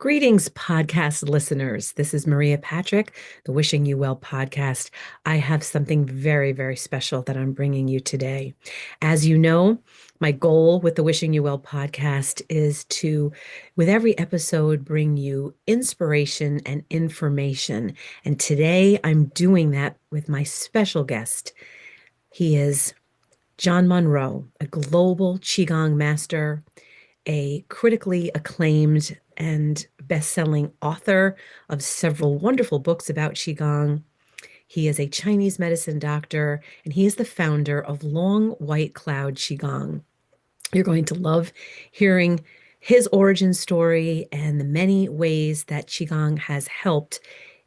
Greetings, podcast listeners. This is Maria Patrick, the Wishing You Well podcast. I have something very, very special that I'm bringing you today. As you know, my goal with the Wishing You Well podcast is to, with every episode, bring you inspiration and information. And today I'm doing that with my special guest. He is John MUNRO, a global Qi Gong master, a critically acclaimed and best-selling author of several wonderful books about Qigong. He is a Chinese medicine doctor, and he is the founder of Long White Cloud Qigong. You're going to love hearing his origin story and the many ways that Qigong has helped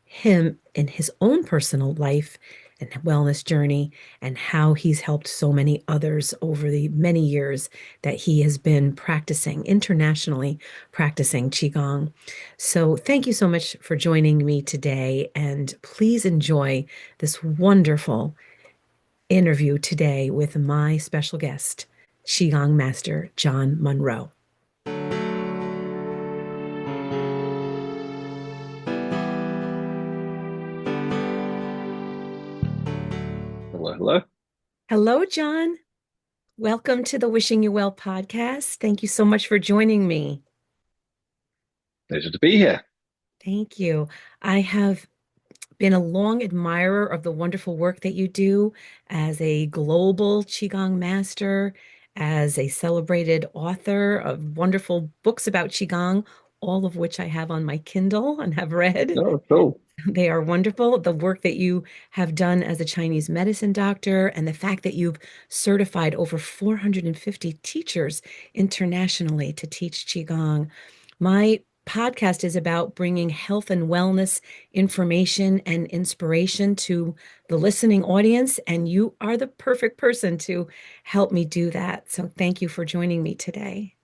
him in his own personal life and wellness journey, and how he's helped so many others over the many years that he has been practicing internationally, practicing Qigong. So thank you so much for joining me today, and please enjoy this wonderful interview today with my special guest, Qigong Master John MUNRO. Hello, hello. Hello, John. Welcome to the Wishing You Well podcast. Thank you so much for joining me. Pleasure to be here. Thank you. I have been a long admirer of the wonderful work that you do as a global Qigong master, as a celebrated author of wonderful books about Qigong, all of which I have on my Kindle and have read. Oh, cool. They are wonderful. The work that you have done as a Chinese medicine doctor, and the fact that you've certified over 450 teachers internationally to teach Qigong. My podcast is about bringing health and wellness information and inspiration to the listening audience, and you are the perfect person to help me do that. So thank you for joining me today.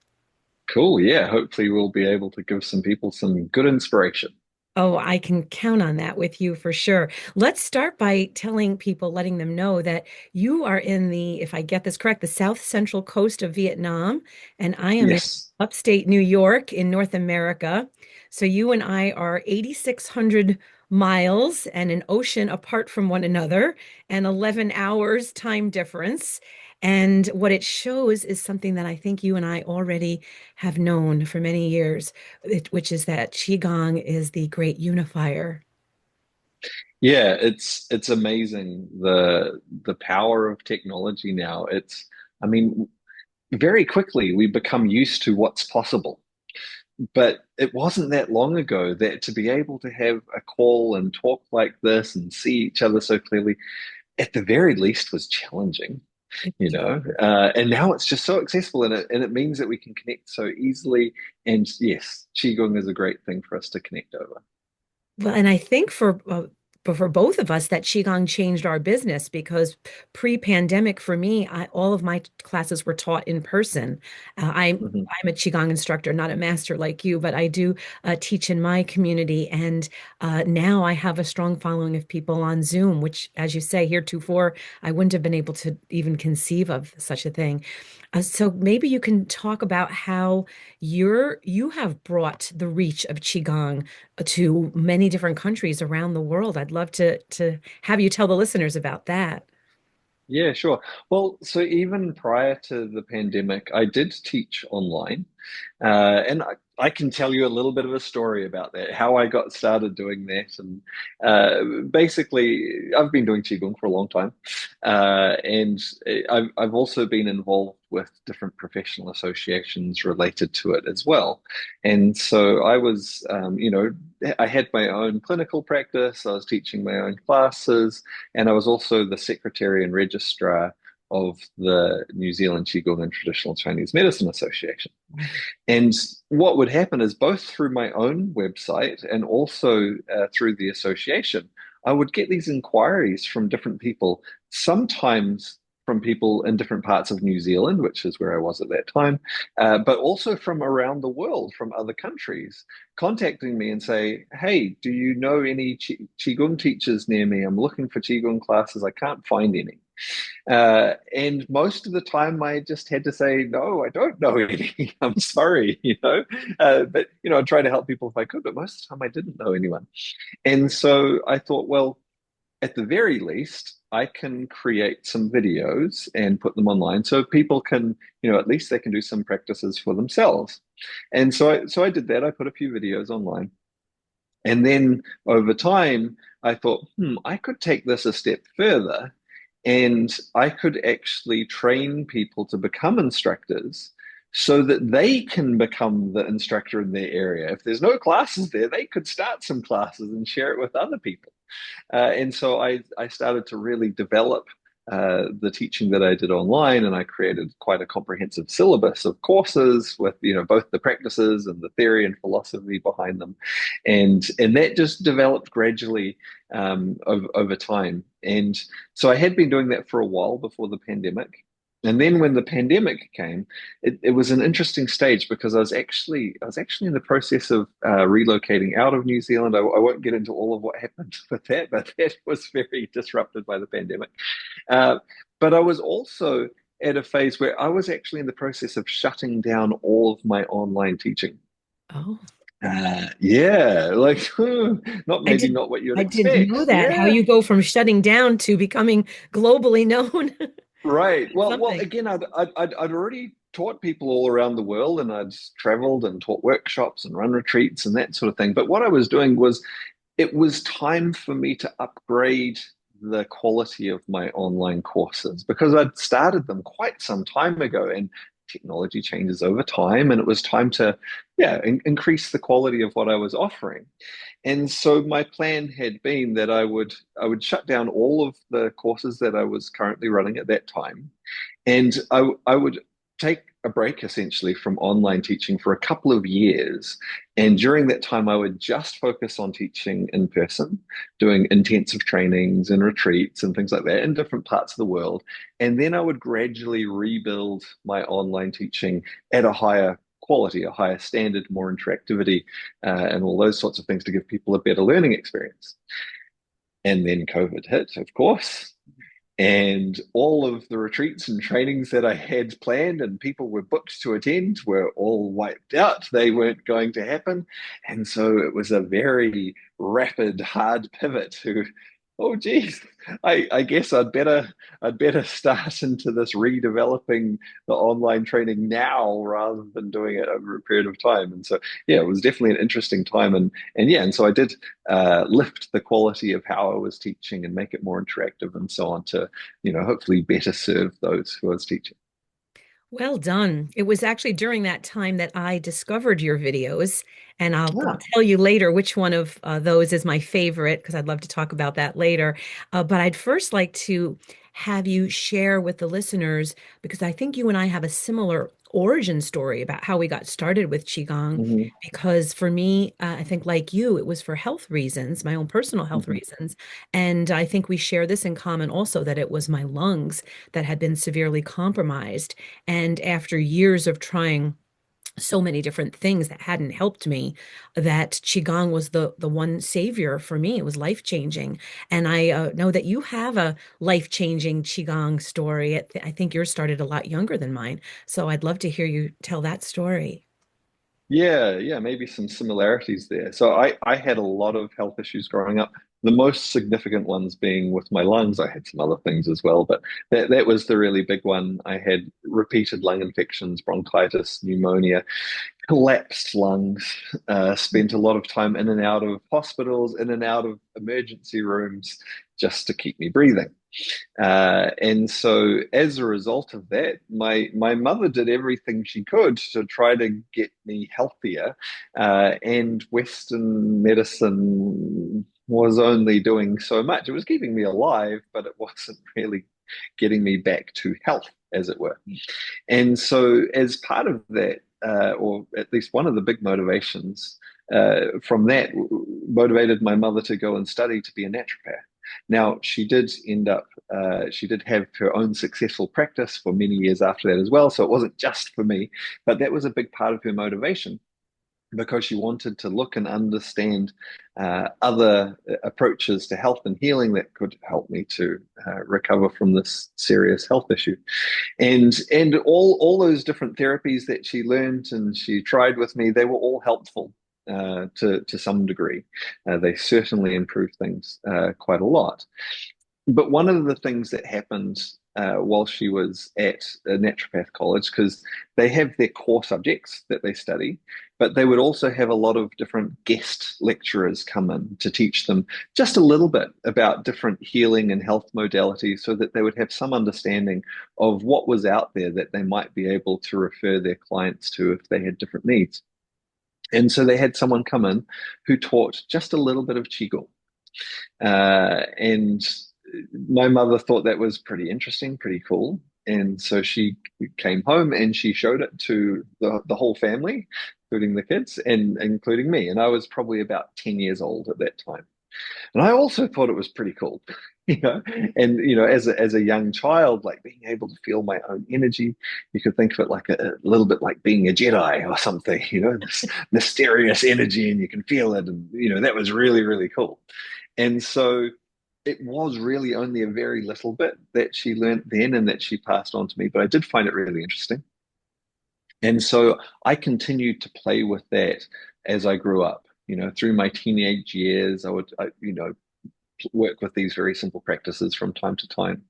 Cool. Yeah. Hopefully, we'll be able to give some people some good inspiration. Oh, I can count on that with you for sure. Let's start by telling people, letting them know that you are in the, if I get this correct, the south central coast of Vietnam, and I am in Yes. upstate New York in North America. So you and I are 8,600 miles and an ocean apart from one another, and 11 hours time difference. And what it shows is something that I think you and I already have known for many years, which is that Qigong is the great unifier. Yeah. It's amazing the power of technology now. I mean, very quickly we become used to what's possible. But it wasn't that long ago that to be able to have a call and talk like this and see each other so clearly, at the very least, was challenging. And now it's just so accessible, and it means that we can connect so easily. And yes, Qigong is a great thing for us to connect over. Well, and I think for both of us that Qigong changed our business because pre-pandemic for me, all of my classes were taught in person. Mhm. I'm a Qigong instructor, not a master like you, but I do teach in my community, and now I have a strong following of people on Zoom, which, as you say, heretofore I wouldn't have been able to even conceive of such a thing. So maybe you can talk about how you have brought the reach of Qigong to many different countries around the world. I'd love to have you tell the listeners about that. Yeah, sure. Well, so even prior to the pandemic, I did teach online. And I can tell you a little bit of a story about that, how I got started doing that. And basically, I've been doing Qigong for a long time. And I've also been involved with different professional associations related to it as well. And so I had my own clinical practice, I was teaching my own classes, and I was also the secretary and registrar of the New Zealand Qigong and Traditional Chinese Medicine Association. And what would happen is both through my own website and also through the association, I would get these inquiries from different people, sometimes from people in different parts of New Zealand, which is where I was at that time, but also from around the world, from other countries, contacting me and say, "Hey, do you know any Qigong teachers near me? I'm looking for Qigong classes. I can't find any." And most of the time, I just had to say, "No, I don't know any. I'm sorry," But I try to help people if I could, but most of the time, I didn't know anyone. And so I thought, well, at the very least, I can create some videos and put them online so people can, at least they can do some practices for themselves. And so I did that. I put a few videos online. And then over time, I thought, I could take this a step further and I could actually train people to become instructors so that they can become the instructor in their area. If there's no classes there, they could start some classes and share it with other people. And so I started to really develop the teaching that I did online, and I created quite a comprehensive syllabus of courses with both the practices and the theory and philosophy behind them, and that just developed gradually over time. And so I had been doing that for a while before the pandemic. And then when the pandemic came, it was an interesting stage because I was actually in the process of relocating out of New Zealand. I won't get into all of what happened with that, but that was very disrupted by the pandemic. Uh, but I was also at a phase where I was actually in the process of shutting down all of my online teaching. Oh, Yeah, like not I maybe did. not what you'd I didn't know expect. that. How Yeah. you go from shutting down to becoming globally known. Right. Well, Something. again, I'd already taught people all around the world, and I'd traveled and taught workshops and run retreats and that sort of thing. But what I was doing was, it was time for me to upgrade the quality of my online courses because I'd started them quite some time ago, and technology changes over time, and it was time to, yeah, increase the quality of what I was offering. And so my plan had been that I would shut down all of the courses that I was currently running at that time, and I would take a break essentially from online teaching for a couple of years. And during that time, I would just focus on teaching in person, doing intensive trainings and retreats and things like that in different parts of the world. And then I would gradually rebuild my online teaching at a higher quality, a higher standard, more interactivity, and all those sorts of things to give people a better learning experience. And then COVID hit, of course, and all of the retreats and trainings that I had planned and people were booked to attend were all wiped out. They weren't going to happen. And so it was a very rapid, hard pivot to, oh geez, I guess I'd better start into this redeveloping the online training now rather than doing it over a period of time. And so yeah, it was definitely an interesting time. And yeah, and so I did lift the quality of how I was teaching and make it more interactive and so on to, hopefully better serve those who I was teaching. Well done. It was actually during that time that I discovered your videos, and I'll Yeah. tell you later which one of those is my favorite because I'd love to talk about that later. But I'd first like to have you share with the listeners because I think you and I have a similar origin story about how we got started with Qigong. Hmm. Because for me, I think like you, it was for health reasons, my own personal health Hmm. reasons. And I think we share this in common also that it was my lungs that had been severely compromised. And after years of trying so many different things that hadn't helped me, that Qigong was the one savior for me. It was life-changing. And I know that you have a life-changing Qigong story. I think yours started a lot younger than mine. So I'd love to hear you tell that story. Yeah, yeah, maybe some similarities there. So I had a lot of health issues growing up. The most significant ones being with my lungs. I had some other things as well, but that was the really big one. I had repeated lung infections, bronchitis, pneumonia, collapsed lungs, spent a lot of time in and out of hospitals, in and out of emergency rooms just to keep me breathing. And so as a result of that, my mother did everything she could to try to get me healthier. And Western medicine was only doing so much. It was keeping me alive, but it wasn't really getting me back to health, as it were. And so, as part of that, or at least one of the big motivations from that, motivated my mother to go and study to be a naturopath. Now, she did end up, she did have her own successful practice for many years after that as well. So it wasn't just for me, but that was a big part of her motivation because she wanted to look and understand other approaches to health and healing that could help me to recover from this serious health issue. And all those different therapies that she learned and she tried with me, they were all helpful to some degree. They certainly improved things quite a lot. But one of the things that happened while she was at a naturopath college, because they have their core subjects that they study, but they would also have a lot of different guest lecturers come in to teach them just a little bit about different healing and health modalities so that they would have some understanding of what was out there that they might be able to refer their clients to if they had different needs. And so they had someone come in who taught just a little bit of Qigong. And my mother thought that was pretty interesting, pretty cool. And so she came home and she showed it to the whole family, including the kids and including me. And I was probably about 10 years old at that time. And I also thought it was pretty cool, you know. And as a young child, like being able to feel my own energy, you could think of it like a little bit like being a Jedi or something, this mysterious energy, and you can feel it, and that was really, really cool. And so it was really only a very little bit that she learnt then and that she passed on to me, but I did find it really interesting. And so I continued to play with that as I grew up. Through my teenage years, I would, work with these very simple practices from time to time.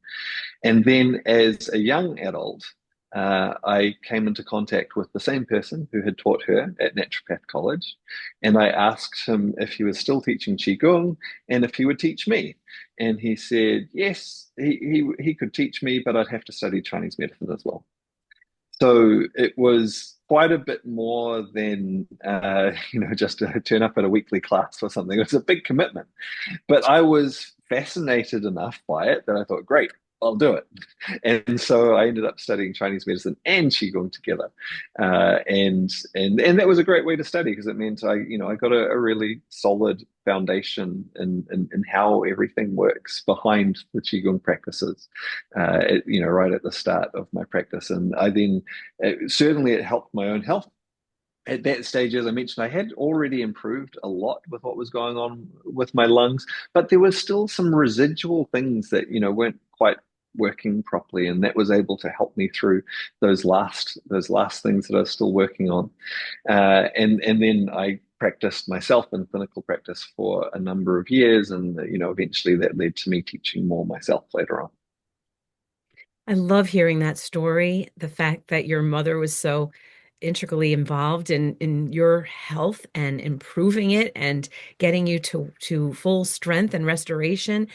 And then as a young adult, I came into contact with the same person who had taught her at naturopath college. And I asked him if he was still teaching Qigong and if he would teach me. And he said, yes, he could teach me, but I'd have to study Chinese medicine as well. So it was quite a bit more than, just to turn up at a weekly class or something. It was a big commitment. But I was fascinated enough by it that I thought, great, I'll do it. And so I ended up studying Chinese medicine and Qigong together. And that was a great way to study because it meant I got a really solid foundation in how everything works behind the Qigong practices, right at the start of my practice. And I then, certainly it helped my own health at that stage, as I mentioned, I had already improved a lot with what was going on with my lungs, but there was still some residual things that, weren't quite working properly. And that was able to help me through those last things that I was still working on. And then I practiced myself in clinical practice for a number of years. And, eventually that led to me teaching more myself later on. I love hearing that story. The fact that your mother was so intricately involved in your health and improving it and getting you to full strength and restoration.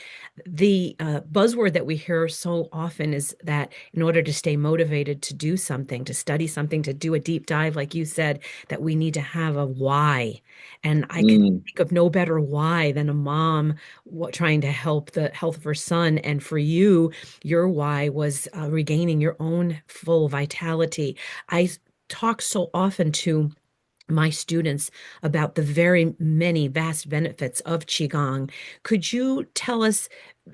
The buzzword that we hear so often is that in order to stay motivated to do something, to study something, to do a deep dive, like you said, that we need to have a why. And I can Mm, think of no better why than a mom trying to help the health of her son. And for you, your why was regaining your own full vitality. I talk so often to my students about the very many vast benefits of Qigong. Could you tell us,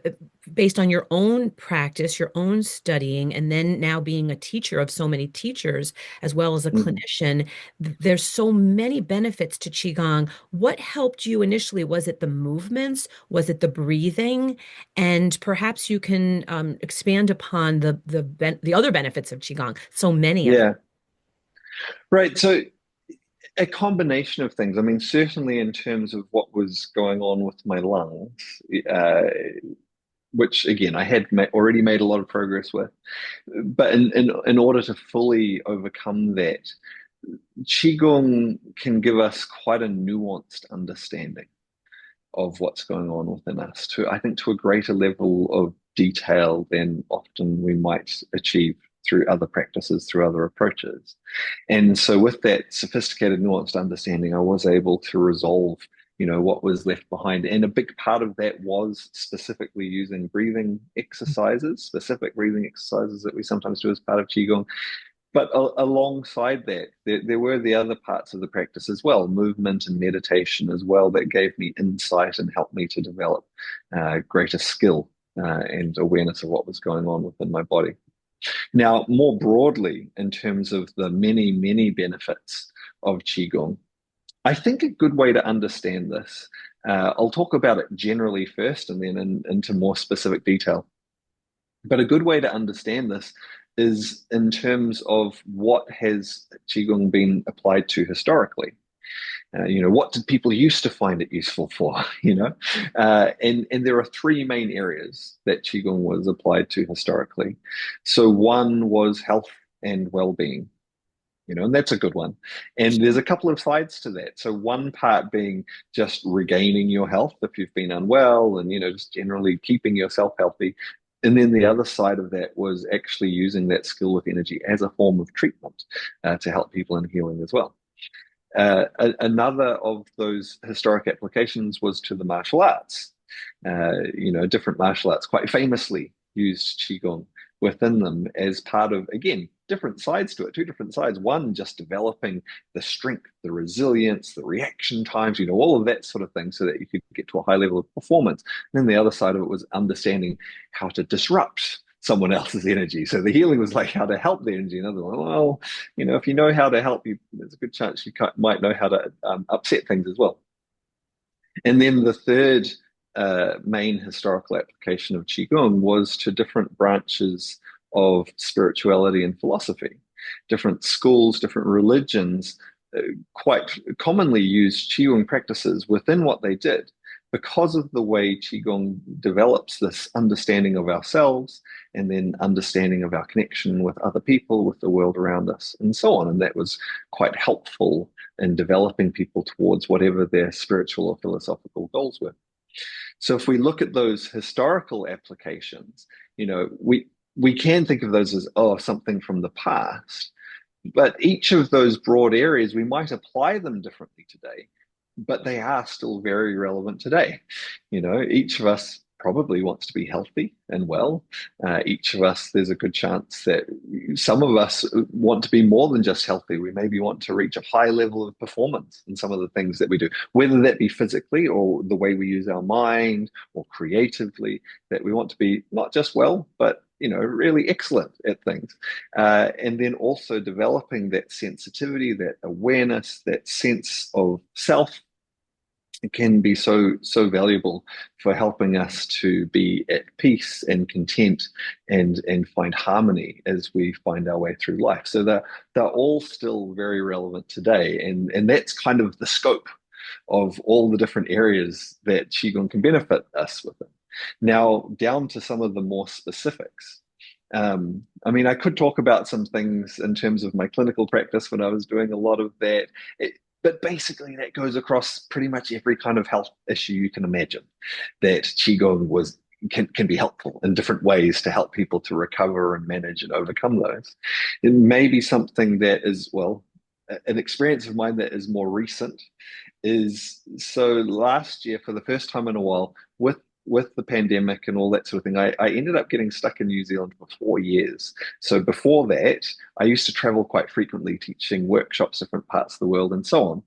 uh, based on your own practice, your own studying, and then now being a teacher of so many teachers, as well as a mhm. clinician, there's so many benefits to Qigong. What helped you initially? Was it the movements? Was it the breathing? And perhaps you can expand upon the other benefits of Qigong, so many of them. Yeah, right. So a combination of things. I mean, certainly in terms of what was going on with my lungs, uh, which again I had already made a lot of progress with, but in order to fully overcome that, Qigong can give us quite a nuanced understanding of what's going on within us to, I think, to a greater level of detail than often we might achieve through other practices, through other approaches. And so with that sophisticated, nuanced understanding, I was able to resolve, what was left behind. And a big part of that was specifically using breathing exercises, specific breathing exercises that we sometimes do as part of Qigong but alongside that, there were the other parts of the practice as well, movement and meditation as well, that gave me insight and helped me to develop greater skill and awareness of what was going on within my body. Now, more broadly, in terms of the many, many benefits of Qigong, I think a good way to understand this, I'll talk about it generally first and then into more specific detail. But a good way to understand this is in terms of what has Qigong been applied to historically. What did people used to find it useful for? And there are three main areas that Qigong was applied to historically. So one was health and well-being, and that's a good one. And there's a couple of sides to that. So one part being just regaining your health if you've been unwell and, just generally keeping yourself healthy. And then the other side of that was actually using that skill with energy as a form of treatment to help people in healing as well. Another of those historic applications was to the martial arts. Different martial arts quite famously used Qigong within them as part of, again, different sides to it, two different sides. One, just developing the strength, the resilience, the reaction times, all of that sort of thing so that you could get to a high level of performance. And then the other side of it was understanding how to disrupt someone else's energy. So the healing was like how to help the energy. Another one, well, if you know how to help you, there's a good chance you might know how to upset things as well. And then the third main historical application of Qigong was to different branches of spirituality and philosophy. Different schools, different religions quite commonly used Qigong practices within what they did because of the way Qigong develops this understanding of ourselves and then understanding of our connection with other people, with the world around us, and so on. And that was quite helpful in developing people towards whatever their spiritual or philosophical goals were. So if we look at those historical applications, we can think of those as, something from the past. But each of those broad areas, we might apply them differently today, but they are still very relevant today. Each of us probably wants to be healthy and well. Each of us, there's a good chance that some of us want to be more than just healthy. We maybe want to reach a high level of performance in some of the things that we do, whether that be physically or the way we use our mind or creatively, that we want to be not just well, but really excellent at things. And then also developing that sensitivity, that awareness, that sense of self. It can be so valuable for helping us to be at peace and content and find harmony as we find our way through life. So they're all still very relevant today, and that's kind of the scope of all the different areas that Qigong can benefit us within. Now, down to some of the more specifics. I could talk about some things in terms of my clinical practice when I was doing a lot of that. But basically, that goes across pretty much every kind of health issue you can imagine. That Qigong can be helpful in different ways to help people to recover and manage and overcome those. It may be something that is, well, an experience of mine that is more recent is, so last year, for the first time in a while, with the pandemic and all that sort of thing, I ended up getting stuck in New Zealand for 4 years. So before that, I used to travel quite frequently teaching workshops, different parts of the world and so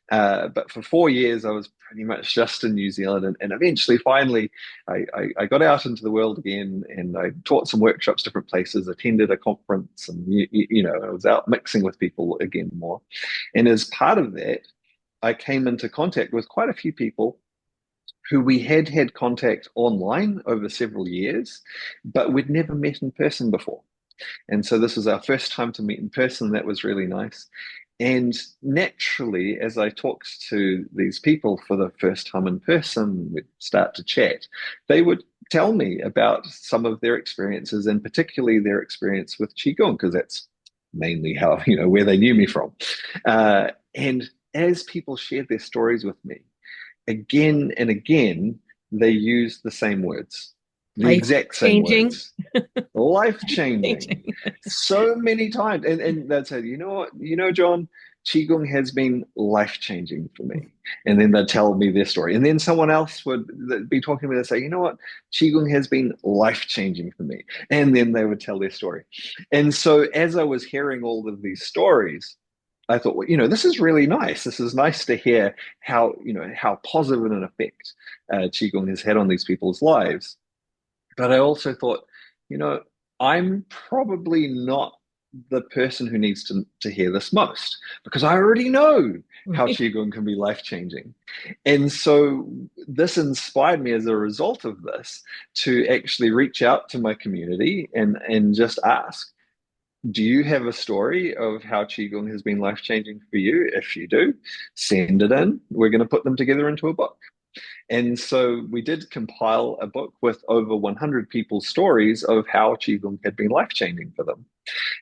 on. But for 4 years, I was pretty much just in New Zealand. And eventually, finally, I got out into the world again and I taught some workshops, different places, attended a conference, and, I was out mixing with people again more. And as part of that, I came into contact with quite a few people who we had contact online over several years, but we'd never met in person before. And so this was our first time to meet in person. That was really nice. And naturally, as I talked to these people for the first time in person, we'd start to chat. They would tell me about some of their experiences, and particularly their experience with Qigong, because that's mainly how, where they knew me from. And as people shared their stories with me, again and again, they use the same words, the Life exact same changing. words. Life changing. Changing. So many times. And they'd say, you know what, John, Qigong has been life-changing for me. And then they'd tell me their story. And then someone else would be talking to me and say, you know what? Qigong has been life-changing for me. And then they would tell their story. And so as I was hearing all of these stories, I thought, well, this is really nice. This is nice to hear how positive an effect Qigong has had on these people's lives. But I also thought, you know, I'm probably not the person who needs to hear this most because I already know how Right. Qigong can be life changing. And so this inspired me as a result of this to actually reach out to my community and just ask, do you have a story of how Qigong has been life changing for you? If you do, send it in. We're going to put them together into a book. And so we did compile a book with over 100 people's stories of how Qigong had been life changing for them.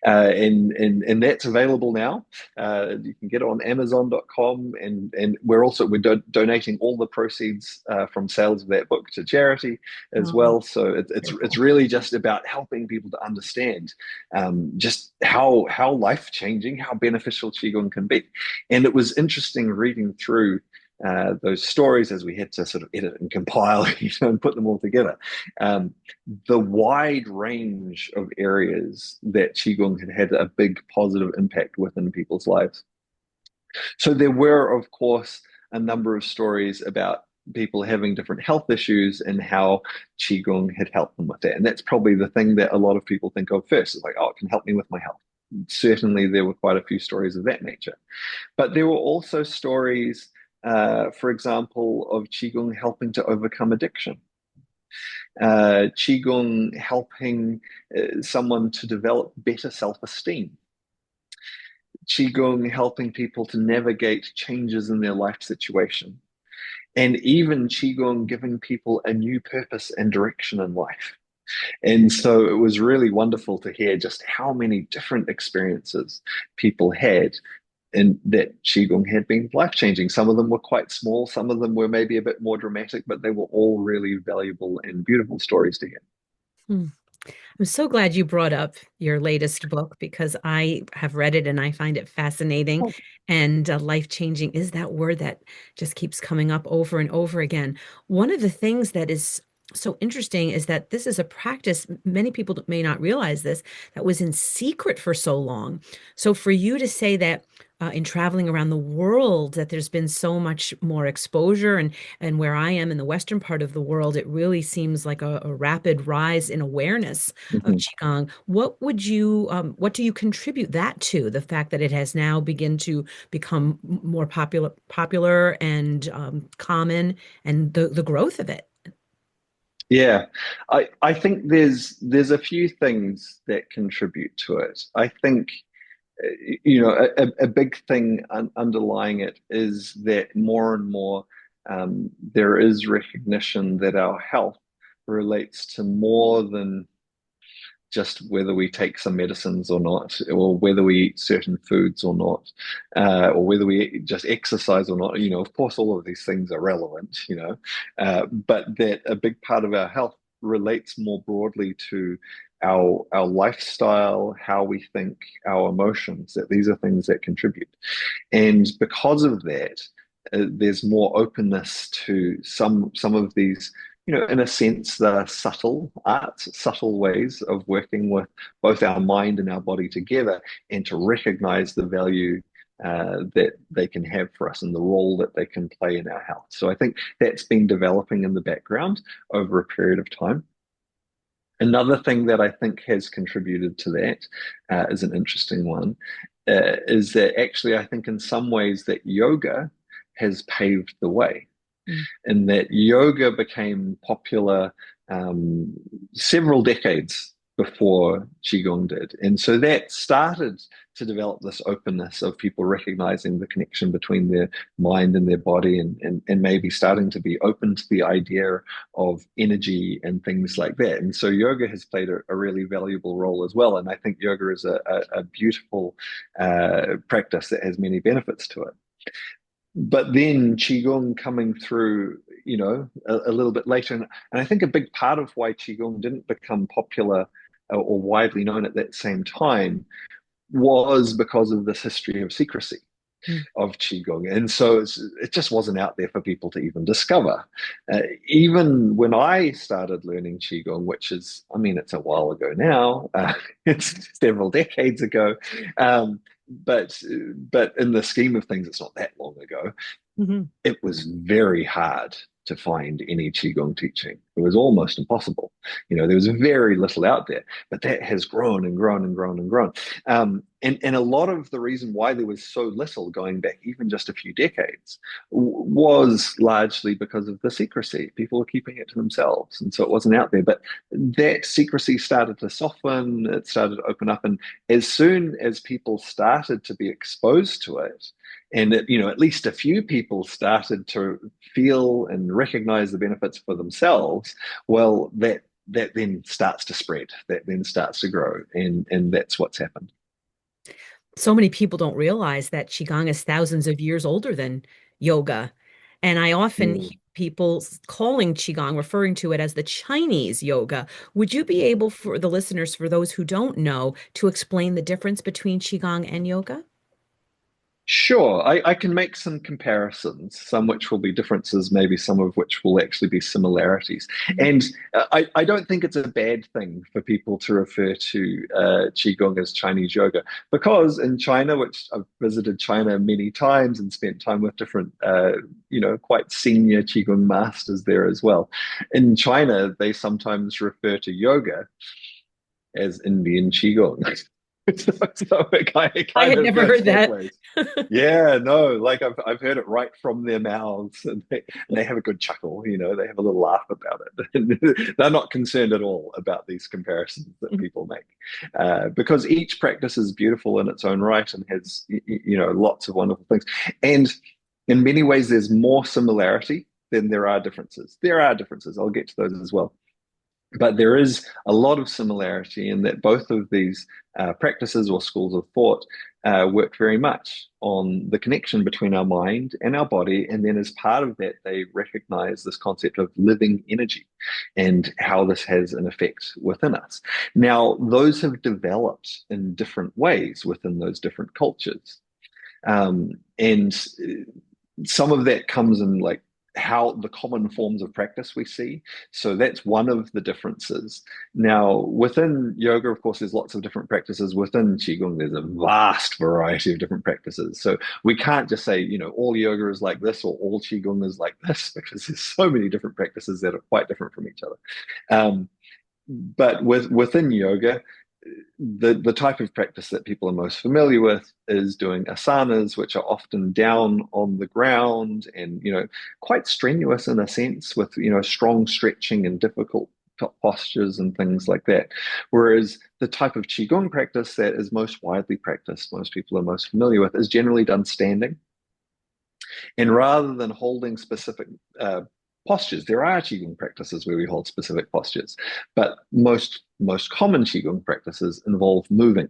And that's available now. You can get it on Amazon.com, and we're donating all the proceeds from sales of that book to charity as Oh, well. So it's beautiful. really just about helping people to understand just how life changing, how beneficial Qigong can be. And it was interesting reading through those stories as we had to sort of edit and compile, and put them all together. Um, the wide range of areas that Qigong had had a big positive impact within people's lives. So there were, of course, a number of stories about people having different health issues and how Qigong had helped them with that. And that's probably the thing that a lot of people think of first. It's like, oh, it can help me with my health. Certainly, there were quite a few stories of that nature. But there were also stories, for example, of Qigong helping to overcome addiction. Qigong helping someone to develop better self-esteem. Qigong helping people to navigate changes in their life situation. And even Qigong giving people a new purpose and direction in life. And so it was really wonderful to hear just how many different experiences people had and that Qigong had been life changing. Some of them were quite small, some of them were maybe a bit more dramatic, but they were all really valuable and beautiful stories to hear. Hmm. I'm so glad you brought up your latest book because I have read it and I find it fascinating. And life-changing is that word that just keeps coming up over and over again. One of the things that is so interesting is that this is a practice, many people may not realize this, that was in secret for so long. So for you to say that in traveling around the world, that there's been so much more exposure and where I am in the western part of the world, it really seems like a rapid rise in awareness of Mhm. Qigong. What do you contribute that to? The fact that it has now begun to become more popular and common, and the growth of it. Yeah, I think there's a few things that contribute to it. I think a big thing underlying it is that more and more there is recognition that our health relates to more than just whether we take some medicines or not, or whether we eat certain foods or not, or whether we just exercise or not. Of course, all of these things are relevant, but that a big part of our health relates more broadly to our lifestyle, how we think, our emotions, that these are things that contribute. And because of that, there's more openness to some of these, in a sense, the subtle arts, subtle ways of working with both our mind and our body together, and to recognize the value that they can have for us and the role that they can play in our health. So I think that's been developing in the background over a period of time. Another thing that I think has contributed to that is an interesting one, is that actually I think in some ways that yoga has paved the way, Mm. in that yoga became popular um, several decades before Qigong did. And so that started to develop this openness of people recognizing the connection between their mind and their body, and maybe starting to be open to the idea of energy and things like that. And so yoga has played a really valuable role as well. And I think yoga is a beautiful practice that has many benefits to it. But then Qigong coming through, a little bit later. And I think a big part of why Qigong didn't become popular or widely known at that same time was because of this history of secrecy. Mm. of Qigong. And so it just wasn't out there for people to even discover. Even when I started learning Qigong, which is, I mean, it's a while ago now, it's several decades ago. Um, but but in the scheme of things, it's not that long ago. Mhm. It was very hard to find any Qigong teaching. It was almost impossible. There was very little out there, but that has grown and grown and grown and grown. And a lot of the reason why there was so little going back even just a few decades was largely because of the secrecy. People were keeping it to themselves, and so it wasn't out there. But that secrecy started to soften, it started to open up, and as soon as people started to be exposed to it, and at least a few people started to feel and recognize the benefits for themselves, well, that then starts to spread, that then starts to grow, and that's what's happened. So many people don't realize that Qigong is thousands of years older than yoga. And I often Mm. hear people calling Qigong, referring to it as the Chinese yoga. Would you be able, for the listeners, for those who don't know, to explain the difference between Qigong and yoga? Sure, I can make some comparisons, some which will be differences, maybe some of which will actually be similarities. Mhm. And I don't think it's a bad thing for people to refer to Qigong as Chinese yoga, because in China, which I've visited China many times and spent time with different, quite senior Qigong masters there as well. In China, they sometimes refer to yoga as Indian Qigong. So it I kind had of never goes heard both that. ways. Yeah, no, like I've heard it right from their mouths, and they have a good chuckle. They have a little laugh about it. They're not concerned at all about these comparisons that people make, because each practice is beautiful in its own right and has lots of wonderful things. And in many ways, there's more similarity than there are differences. There are differences. I'll get to those as well. But there is a lot of similarity in that both of these practices or schools of thought work very much on the connection between our mind and our body. And then, as part of that, they recognize this concept of living energy and how this has an effect within us. Now, those have developed in different ways within those different cultures. And some of that comes in like how the common forms of practice we see. So that's one of the differences. Now, within yoga, of course, there's lots of different practices. Within Qigong, there's a vast variety of different practices. So we can't just say, all yoga is like this or all Qigong is like this, because there's so many different practices that are quite different from each other. But within yoga, the type of practice that people are most familiar with is doing asanas, which are often down on the ground and quite strenuous in a sense, with strong stretching and difficult postures and things like that. Whereas the type of qigong practice that is most widely practiced, most people are most familiar with, is generally done standing. And rather than holding specific postures, there are qigong practices where we hold specific postures, but most common qigong practices involve moving,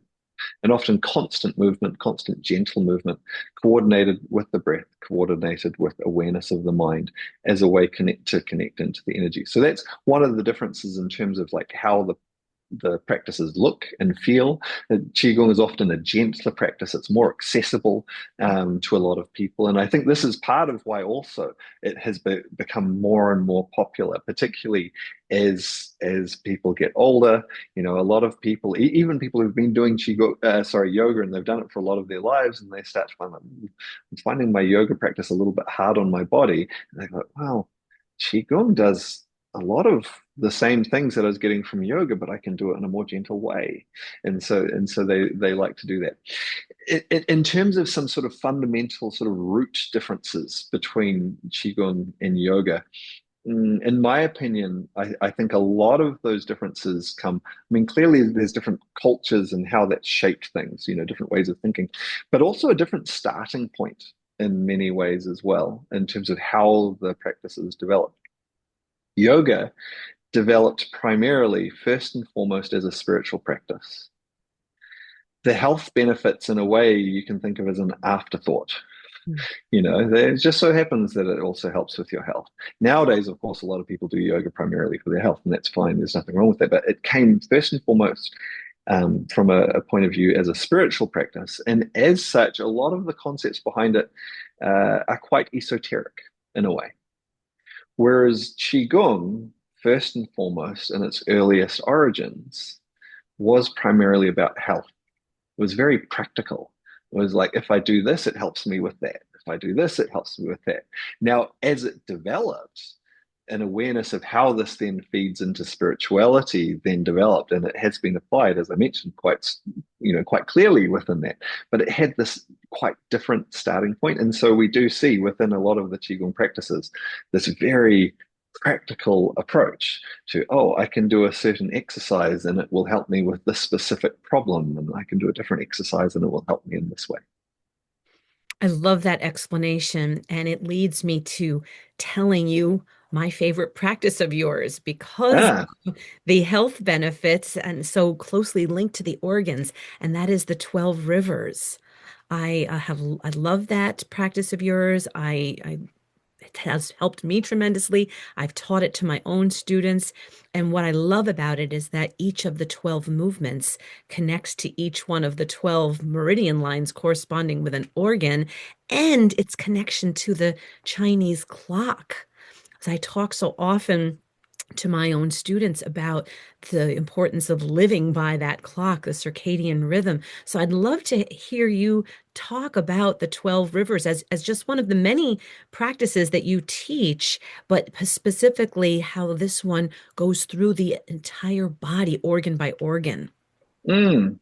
and often constant movement, constant gentle movement, coordinated with the breath, coordinated with awareness of the mind as a way to connect into the energy. So that's one of the differences in terms of like how the practices look and feel. Qigong is often a gentler practice. It's more accessible to a lot of people. And I think this is part of why also it has become more and more popular, particularly as people get older. A lot of people, even people who've been doing yoga, and they've done it for a lot of their lives, and they start to find, like, I'm finding my yoga practice a little bit hard on my body. And they go, wow, Qigong does a lot of the same things that I was getting from yoga, but I can do it in a more gentle way. And so they like to do that. In terms of some sort of fundamental sort of root differences between Qigong and yoga, in my opinion, I think a lot of those differences come. I mean, clearly there's different cultures and how that shaped things, different ways of thinking, but also a different starting point in many ways as well, in terms of how the practices developed. Yoga developed primarily, first and foremost, as a spiritual practice. The health benefits, in a way, you can think of as an afterthought. It just so happens that it also helps with your health. Nowadays, of course, a lot of people do yoga primarily for their health, and that's fine. There's nothing wrong with that. But it came first and foremost from a point of view as a spiritual practice. And as such, a lot of the concepts behind it are quite esoteric in a way. Whereas Qigong, first and foremost, in its earliest origins, was primarily about health. It was very practical. It was like, if I do this, it helps me with that. If I do this, it helps me with that. Now, as it developed, an awareness of how this then feeds into spirituality then developed, and it has been applied, as I mentioned, quite clearly within that. But it had this quite different starting point, and so we do see within a lot of the qigong practices this very practical approach to, oh, I can do a certain exercise and it will help me with this specific problem, and I can do a different exercise and it will help me in this way. I love that explanation. And it leads me to telling you my favorite practice of yours because Ah, the health benefits and so closely linked to the organs, and that is the 12 rivers. I love that practice of yours. It has helped me tremendously. I've taught it to my own students. And what I love about it is that each of the 12 movements connects to each one of the 12 meridian lines corresponding with an organ and its connection to the Chinese clock. As I talk so often to my own students about the importance of living by that clock, the circadian rhythm. So I'd love to hear you talk about the 12 rivers as just one of the many practices that you teach, but specifically how this one goes through the entire body, organ by organ. mm.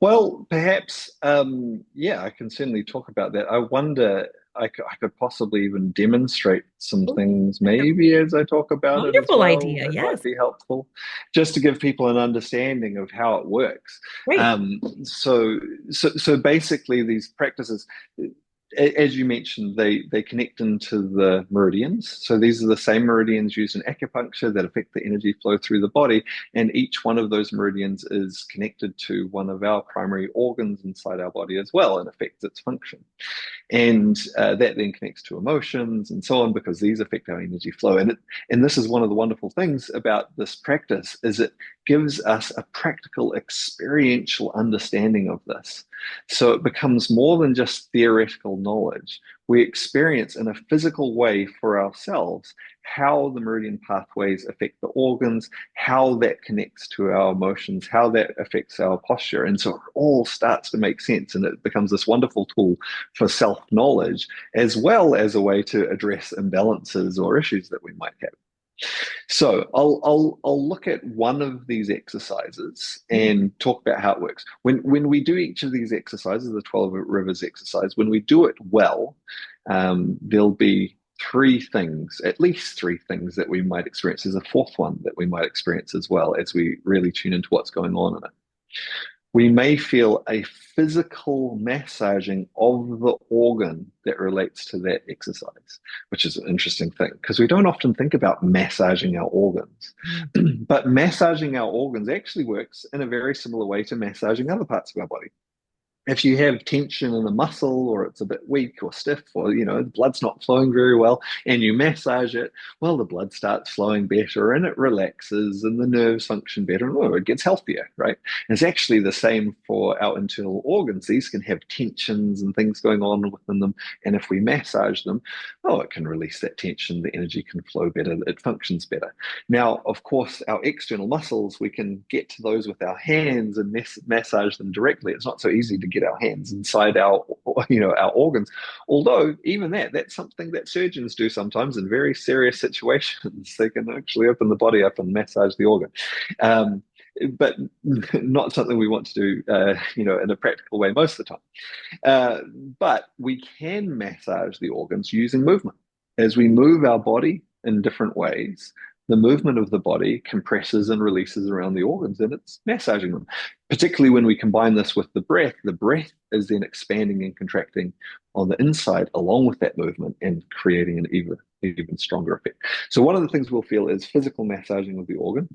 Well, perhaps, yeah, I can certainly talk about that. I wonder, I could possibly even demonstrate some Oh, things that would maybe be as I talk a about it as wonderful well. idea. That might Yes. be helpful, just to give people an understanding of how it works. Great. So basically, these practices, as you mentioned, they connect into the meridians. So these are the same meridians used in acupuncture that affect the energy flow through the body, and each one of those meridians is connected to one of our primary organs inside our body as well and affects its function. And that then connects to emotions and so on, because these affect our energy flow. And this is one of the wonderful things about this practice, is it gives us a practical experiential understanding of this. So it becomes more than just theoretical knowledge. We experience in a physical way for ourselves how the meridian pathways affect the organs, how that connects to our emotions, how that affects our posture. And so it all starts to make sense, and it becomes this wonderful tool for self-knowledge, as well as a way to address imbalances or issues that we might have. So I'll look at one of these exercises and talk about how it works. When we do each of these exercises, the 12 rivers exercise, when we do it well, there'll be three things, at least three things that we might experience. There's a fourth one that we might experience as well as we really tune into what's going on in it. We may feel a physical massaging of the organ that relates to that exercise, which is an interesting thing because we don't often think about massaging our organs. But massaging our organs actually works in a very similar way to massaging other parts of our body. If you have tension in a muscle, or it's a bit weak or stiff, or the blood's not flowing very well, and you massage it, well, the blood starts flowing better and it relaxes and the nerves function better, and it gets healthier, right? And it's actually the same for our internal organs. These can have tensions and things going on within them, and if we massage them, oh, it can release that tension, the energy can flow better, it functions better. Now, of course, our external muscles, we can get to those with our hands and massage them directly. It's not so easy to get our hands inside our organs. Although even that's something that surgeons do sometimes in very serious situations. They can actually open the body up and massage the organ. Um, but not something we want to do, in a practical way most of the time. Uh, but we can massage the organs using movement. As we move our body in different ways, the movement of the body compresses and releases around the organs, and it's massaging them. Particularly when we combine this with the breath is then expanding and contracting on the inside along with that movement and creating an even stronger effect. So one of the things we'll feel is physical massaging of the organ.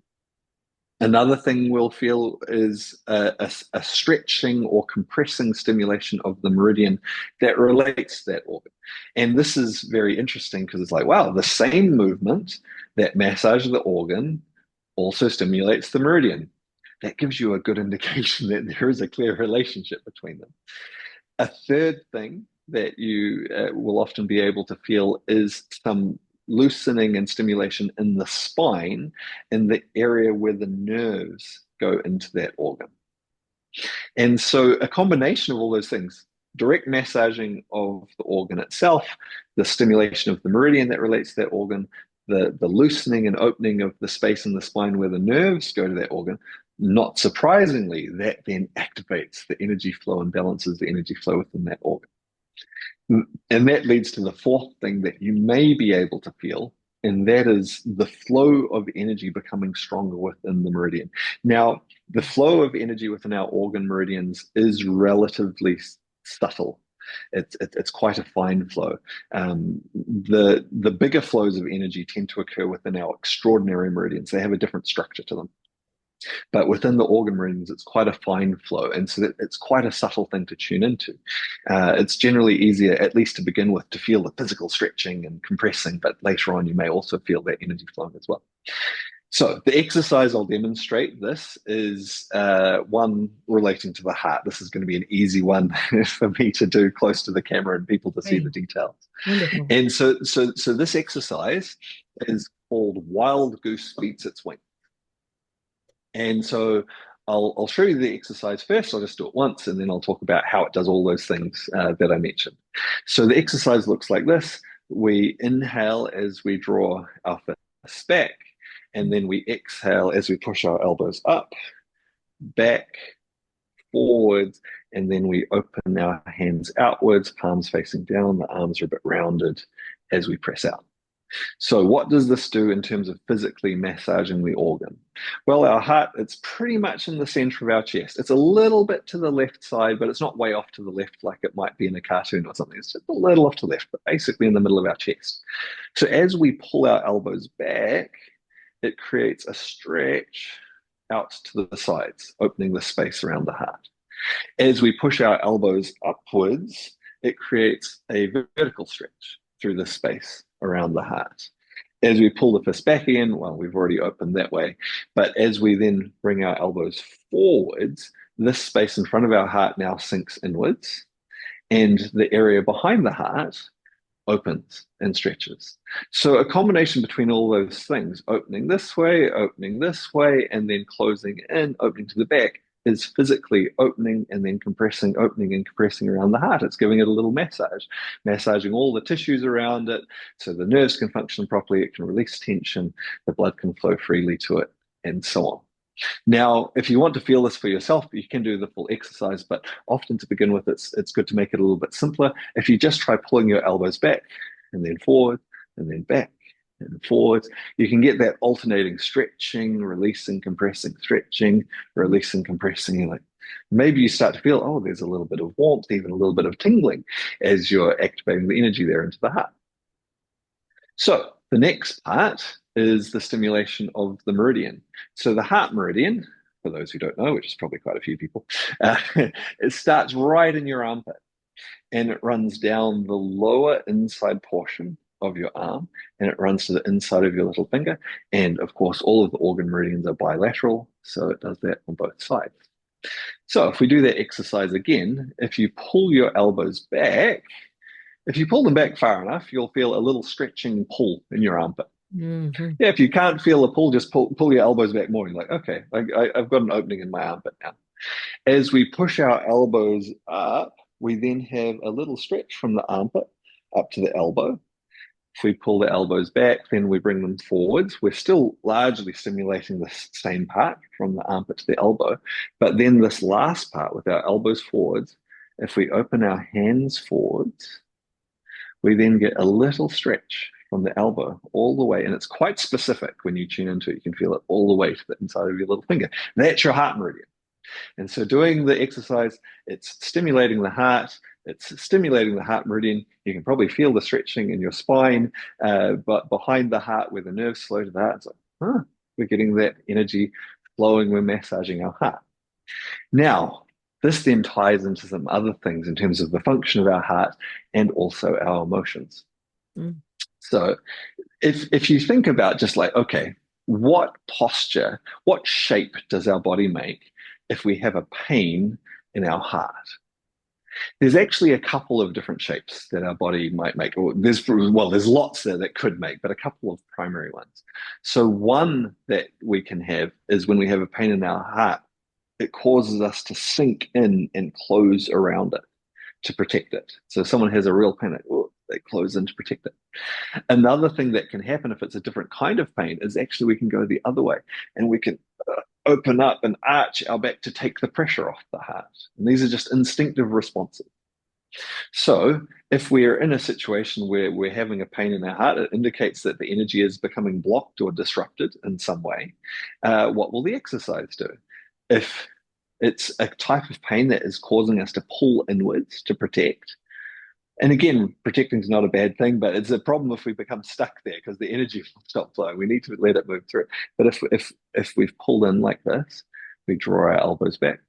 Another thing we'll feel is a stretching or compressing stimulation of the meridian that relates to that organ. And this is very interesting because it's like, wow, the same movement that massages the organ also stimulates the meridian. that gives you a good indication that there is a clear relationship between them. A third thing that you will often be able to feel is some loosening and stimulation in the spine, in the area where the nerves go into that organ. And so a combination of all those things, direct massaging of the organ itself, the stimulation of the meridian that relates to that organ, the loosening and opening of the space in the spine where the nerves go to that organ, not surprisingly, that then activates the energy flow and balances the energy flow within that organ. And that leads to the fourth thing that you may be able to feel, and that is the flow of energy becoming stronger within the meridian. Now, the flow of energy within our organ meridians is relatively subtle. It's quite a fine flow. The bigger flows of energy tend to occur within our extraordinary meridians. They have a different structure to them. But within the organ meridians, it's quite a fine flow. And so it's quite a subtle thing to tune into. It's generally easier, at least to begin with, to feel the physical stretching and compressing, but later on, you may also feel that energy flowing as well. So the exercise I'll demonstrate this is one relating to the heart. This is going to be an easy one for me to do close to the camera and people to see the Great. details. Wonderful. And so this exercise is called Wild Goose Beats Its Wing. And so I'll show you the exercise first. I'll just do it once, and then I'll talk about how it does all those things that I mentioned. So the exercise looks like this. We inhale as we draw our fists back, and then we exhale as we push our elbows up, back, forwards, and then we open our hands outwards, palms facing down, the arms are a bit rounded as we press out. So what does this do in terms of physically massaging the organ? Well, our heart, it's pretty much in the center of our chest. It's a little bit to the left side, but it's not way off to the left like it might be in a cartoon or something. It's just a little off to the left, but basically in the middle of our chest. So as we pull our elbows back, it creates a stretch out to the sides, opening the space around the heart. As we push our elbows upwards, it creates a vertical stretch through the space around the heart. As we pull the fist back in, well, we've already opened that way. But as we then bring our elbows forwards, this space in front of our heart now sinks inwards, and the area behind the heart opens and stretches. So a combination between all those things, opening this way, and then closing in, opening to the back, is physically opening and then compressing, opening and compressing around the heart. It's giving it a little massage, massaging all the tissues around it so the nerves can function properly, it can release tension, the blood can flow freely to it, and so on. Now, if you want to feel this for yourself, you can do the full exercise, but often to begin with, it's good to make it a little bit simpler. If you just try pulling your elbows back and then forward and then back and forwards, you can get that alternating stretching, releasing, compressing, stretching, releasing, compressing. And like maybe you start to feel, oh, there's a little bit of warmth, even a little bit of tingling as you're activating the energy there into the heart. So the next part is the stimulation of the meridian. So the heart meridian, for those who don't know, which is probably quite a few people, it starts right in your armpit and it runs down the lower inside portion of your arm and it runs to the inside of your little finger. And of course, all of the organ meridians are bilateral, so it does that on both sides. So if we do that exercise again, if you pull your elbows back, if you pull them back far enough, you'll feel a little stretching pull in your armpit. Mm-hmm. Yeah, if you can't feel a pull, just pull your elbows back more. You're like, okay, I've got an opening in my armpit now. As we push our elbows up, we then have a little stretch from the armpit up to the elbow. If we pull the elbows back, then we bring them forwards. We're still largely stimulating the same part from the armpit to the elbow. But then this last part with our elbows forwards, if we open our hands forwards, we then get a little stretch from the elbow all the way. And it's quite specific when you tune into it. You can feel it all the way to the inside of your little finger. That's your heart meridian. And so doing the exercise, it's stimulating the heart. It's stimulating the heart meridian. You can probably feel the stretching in your spine, but behind the heart where the nerves flow to the heart, it's like, we're getting that energy flowing. We're massaging our heart. Now, this then ties into some other things in terms of the function of our heart and also our emotions. Mm. So if you think about just like, okay, what posture, what shape does our body make if we have a pain in our heart? There's actually a couple of different shapes that our body might make. There's lots there that could make, but a couple of primary ones. So one that we can have is when we have a pain in our heart, it causes us to sink in and close around it to protect it. So if someone has a real pain, they close in to protect it. Another thing that can happen if it's a different kind of pain is actually we can go the other way and we can open up and arch our back to take the pressure off the heart. And these are just instinctive responses. So if we're in a situation where we're having a pain in our heart, it indicates that the energy is becoming blocked or disrupted in some way. What will the exercise do? If it's a type of pain that is causing us to pull inwards to protect, and again, protecting is not a bad thing, but it's a problem if we become stuck there because the energy will stop flowing. We need to let it move through. But if we've pulled in like this, we draw our elbows back.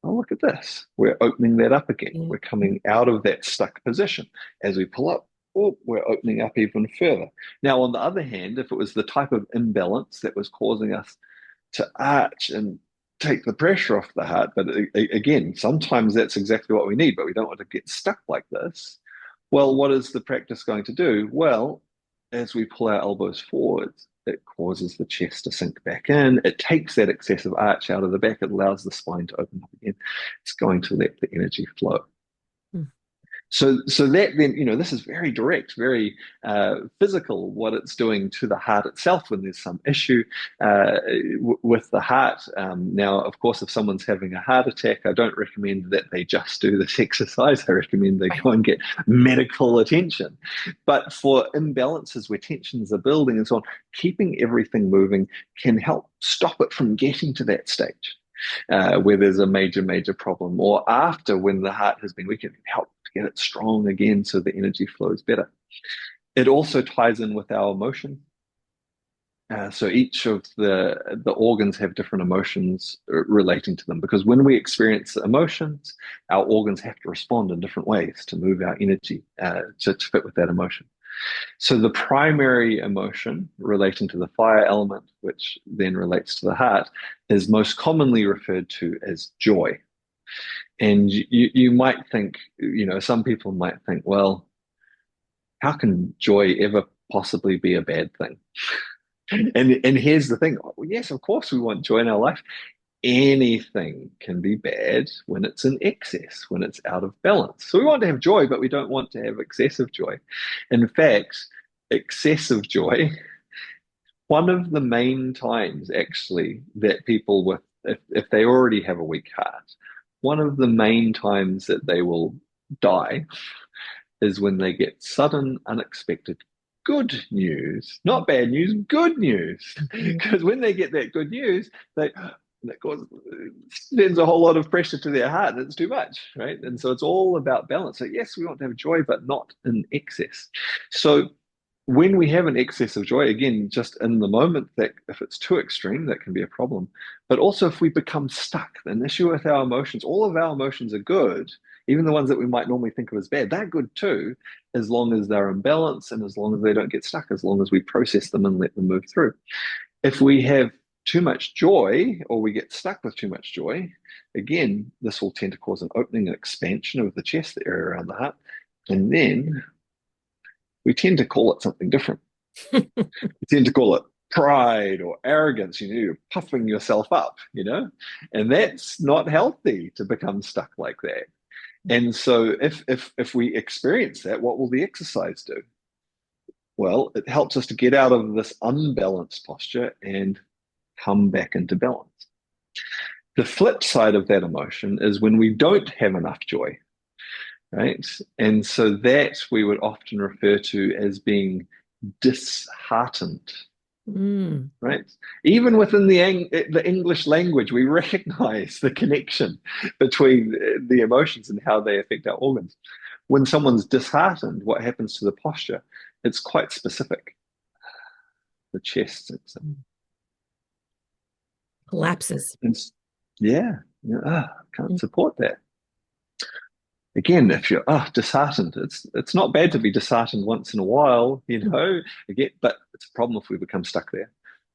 Oh, look at this. We're opening that up again. Yeah. We're coming out of that stuck position. As we pull up, oh, we're opening up even further. Now, on the other hand, if it was the type of imbalance that was causing us to arch and take the pressure off the heart, but again, sometimes that's exactly what we need, but we don't want to get stuck like this. Well, what is the practice going to do? Well, as we pull our elbows forwards, it causes the chest to sink back in. It takes that excessive arch out of the back. It allows the spine to open up again. It's going to let the energy flow. Hmm. So that then, this is very direct, very physical, what it's doing to the heart itself when there's some issue with the heart. Now, of course, if someone's having a heart attack, I don't recommend that they just do this exercise. I recommend they Right. go and get medical attention. But for imbalances where tensions are building and so on, keeping everything moving can help stop it from getting to that stage. Where there's a major, major problem, or after when the heart has been weakened, help to get it strong again so the energy flows better. It also ties in with our emotion. So each of the organs have different emotions relating to them because when we experience emotions, our organs have to respond in different ways to move our energy to fit with that emotion. So the primary emotion relating to the fire element, which then relates to the heart, is most commonly referred to as joy. And you might think, some people might think, well, how can joy ever possibly be a bad thing? And here's the thing. Well, yes, of course we want joy in our life. Anything can be bad when it's in excess, when it's out of balance. So we want to have joy, but we don't want to have excessive joy. In fact, excessive joy, one of the main times actually that people if they already have a weak heart, one of the main times that they will die is when they get sudden, unexpected good news, not bad news, good news. Because when they get that good news, that causes sends a whole lot of pressure to their heart. It's too much, right? And so it's all about balance. So yes, we want to have joy, but not in excess. So when we have an excess of joy, again, just in the moment, that if it's too extreme, that can be a problem. But also if we become stuck, an issue with our emotions, all of our emotions are good, even the ones that we might normally think of as bad, they're good too, as long as they're in balance and as long as they don't get stuck, as long as we process them and let them move through. If we have too much joy or we get stuck with too much joy, again, this will tend to cause an opening and expansion of the chest, the area around the heart. And then we tend to call it something different. We tend to call it pride or arrogance. You're puffing yourself up, and that's not healthy to become stuck like that. And so if we experience that, what will the exercise do? Well, it helps us to get out of this unbalanced posture and come back into balance. The flip side of that emotion is when we don't have enough joy, right? And so that we would often refer to as being disheartened, right? Even within the English language, we recognize the connection between the emotions and how they affect our organs. When someone's disheartened, what happens to the posture? It's quite specific. The chest sits in. Collapses. Yeah, can't support that. Again, if you're disheartened, it's not bad to be disheartened once in a while, again, but it's a problem if we become stuck there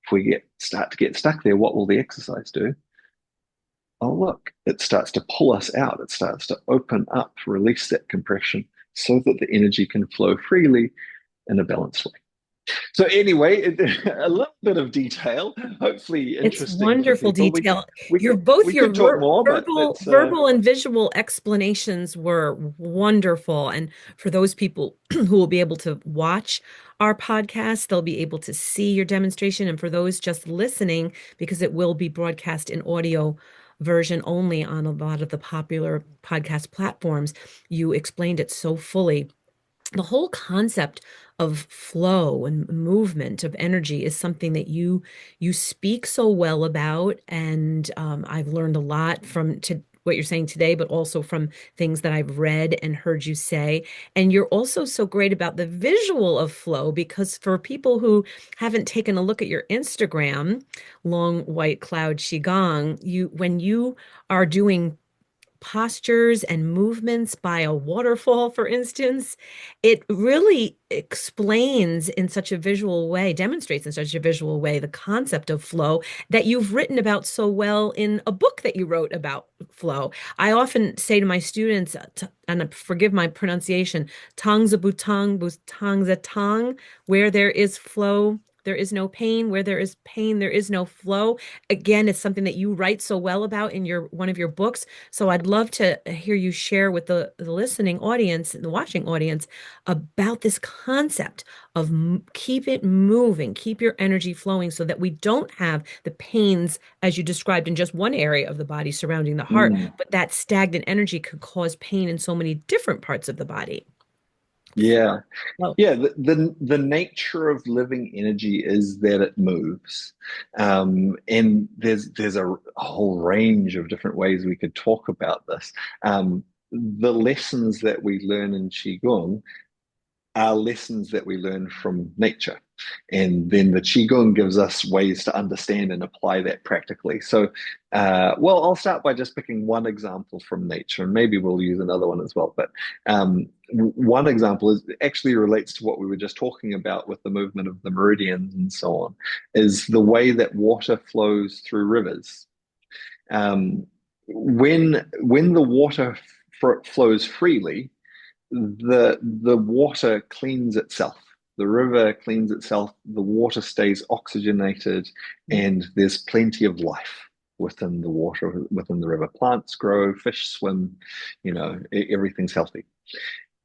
If we start to get stuck there, what will the exercise do? Oh, look, it starts to pull us out. It starts to open up, release that compression so that the energy can flow freely in a balanced way. So anyway, a little bit of detail, hopefully It's interesting for wonderful people. detail. We Your could both we your could talk more, but verbal, it's verbal and visual explanations were wonderful. And for those people who will be able to watch our podcast, they'll be able to see your demonstration. And for those just listening, because it will be broadcast in audio version only on a lot of the popular podcast platforms, you explained it so fully. The whole concept of flow and movement of energy is something that you speak so well about, and I've learned a lot from to what you're saying today, but also from things that I've read and heard you say. And you're also so great about the visual of flow, because for people who haven't taken a look at your Instagram, Long White Cloud Qigong, you when you are doing postures and movements by a waterfall, for instance, it really explains in such a visual way, demonstrates in such a visual way the concept of flow that you've written about so well in a book that you wrote about flow. I often say to my students, and forgive my pronunciation, tang za butang, butang za tang, where there is flow, there is no pain. Where there is pain, there is no flow. Again, it's something that you write so well about in your one of your books. So I'd love to hear you share with the listening audience and the watching audience about this concept of keep it moving, keep your energy flowing so that we don't have the pains as you described in just one area of the body surrounding the heart, mm, but that stagnant energy could cause pain in so many different parts of the body. yeah. Oh, Yeah, the nature of living energy is that it moves, and there's a whole range of different ways we could talk about this. The lessons that we learn in Qigong are lessons that we learn from nature. And then the Qigong gives us ways to understand and apply that practically. So, well, I'll start by just picking one example from nature, and maybe we'll use another one as well. But one example is actually relates to what we were just talking about with the movement of the meridians and so on, is the way that water flows through rivers. When the water flows freely, the water cleans itself. The river cleans itself. The water stays oxygenated, and there's plenty of life within the water, within the river. Plants grow, fish swim, everything's healthy.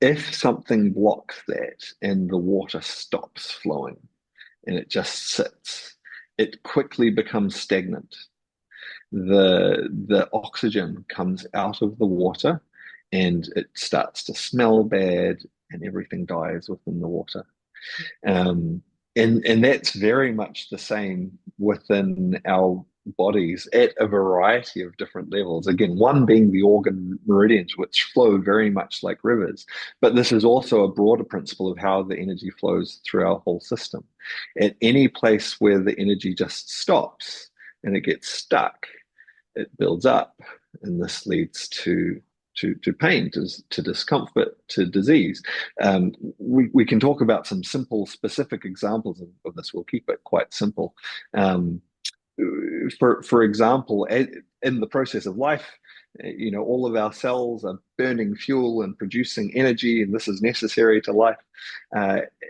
If something blocks that and the water stops flowing and it just sits, it quickly becomes stagnant. The oxygen comes out of the water and it starts to smell bad and everything dies within the water. Um, and that's very much the same within our bodies at a variety of different levels. Again, one being the organ meridians, which flow very much like rivers. But this is also a broader principle of how the energy flows through our whole system. At any place where the energy just stops and it gets stuck, it builds up, and this leads to pain, to discomfort, to disease. We can talk about some simple, specific examples of this. We'll keep it quite simple. Um, for example, in the process of life, all of our cells are burning fuel and producing energy, and this is necessary to life.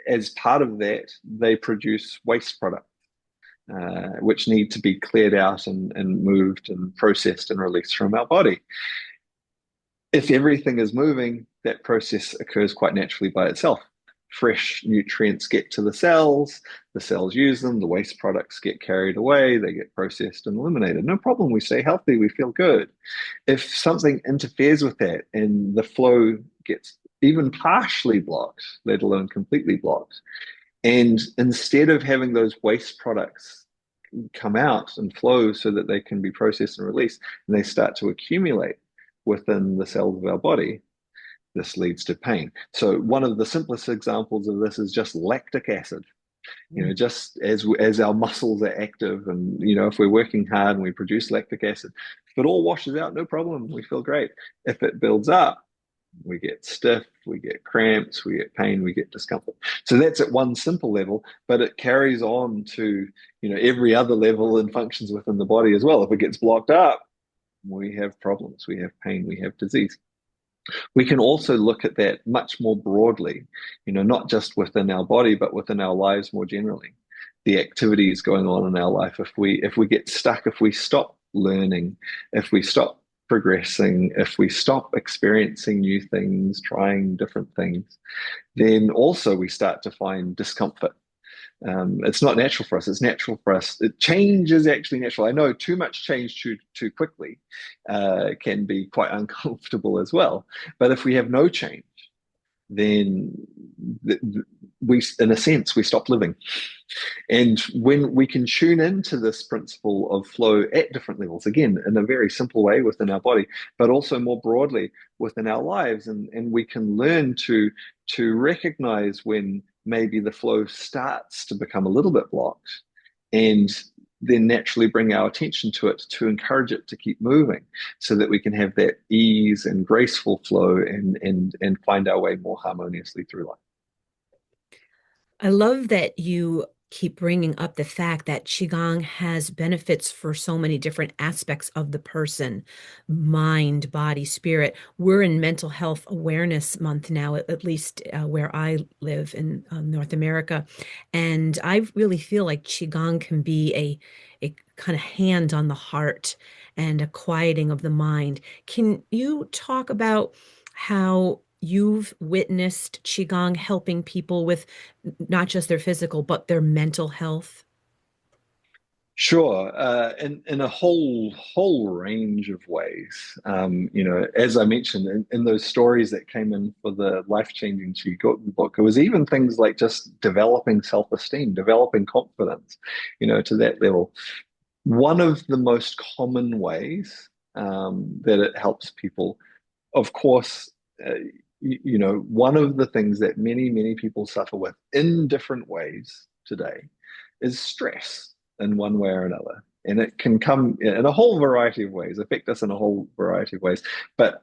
As part of that, they produce waste products. Which need to be cleared out and moved and processed and released from our body. If everything is moving, that process occurs quite naturally by itself. Fresh nutrients get to the cells use them, the waste products get carried away, they get processed and eliminated. No problem, we stay healthy, we feel good. If something interferes with that and the flow gets even partially blocked, let alone completely blocked, and instead of having those waste products come out and flow so that they can be processed and released, and they start to accumulate within the cells of our body, this leads to pain. So one of the simplest examples of this is just lactic acid. Just as our muscles are active, and if we're working hard and we produce lactic acid, if it all washes out, no problem, we feel great. If it builds up, We get stiff, we get cramps, we get pain, we get discomfort. So that's at one simple level, but it carries on to, every other level and functions within the body as well. If it gets blocked up, we have problems, we have pain, we have disease. We can also look at that much more broadly, not just within our body, but within our lives more generally. The activities going on in our life, if we get stuck, if we stop learning, if we stop progressing, if we stop experiencing new things, trying different things, then also we start to find discomfort. It's not natural for us. It's natural for us. Change is actually natural. I know too much change too quickly can be quite uncomfortable as well. But if we have no change, then we, in a sense, we stop living. And when we can tune into this principle of flow at different levels, again, in a very simple way within our body, but also more broadly within our lives, and we can learn to recognize when maybe the flow starts to become a little bit blocked, and then naturally bring our attention to it to encourage it to keep moving so that we can have that ease and graceful flow and find our way more harmoniously through life. I love that you keep bringing up the fact that Qigong has benefits for so many different aspects of the person, mind, body, spirit. We're in Mental Health Awareness Month now, at least where I live in North America. And I really feel like Qigong can be a kind of hand on the heart and a quieting of the mind. Can you talk about how you've witnessed Qigong helping people with not just their physical, but their mental health? Sure, in a whole range of ways. As I mentioned in those stories that came in for the Life-Changing Qi Gong book, it was even things like just developing self-esteem, developing confidence, to that level. One of the most common ways that it helps people, of course, one of the things that many people suffer with in different ways today is stress in one way or another. And it can come in a whole variety of ways, affect us in a whole variety of ways. But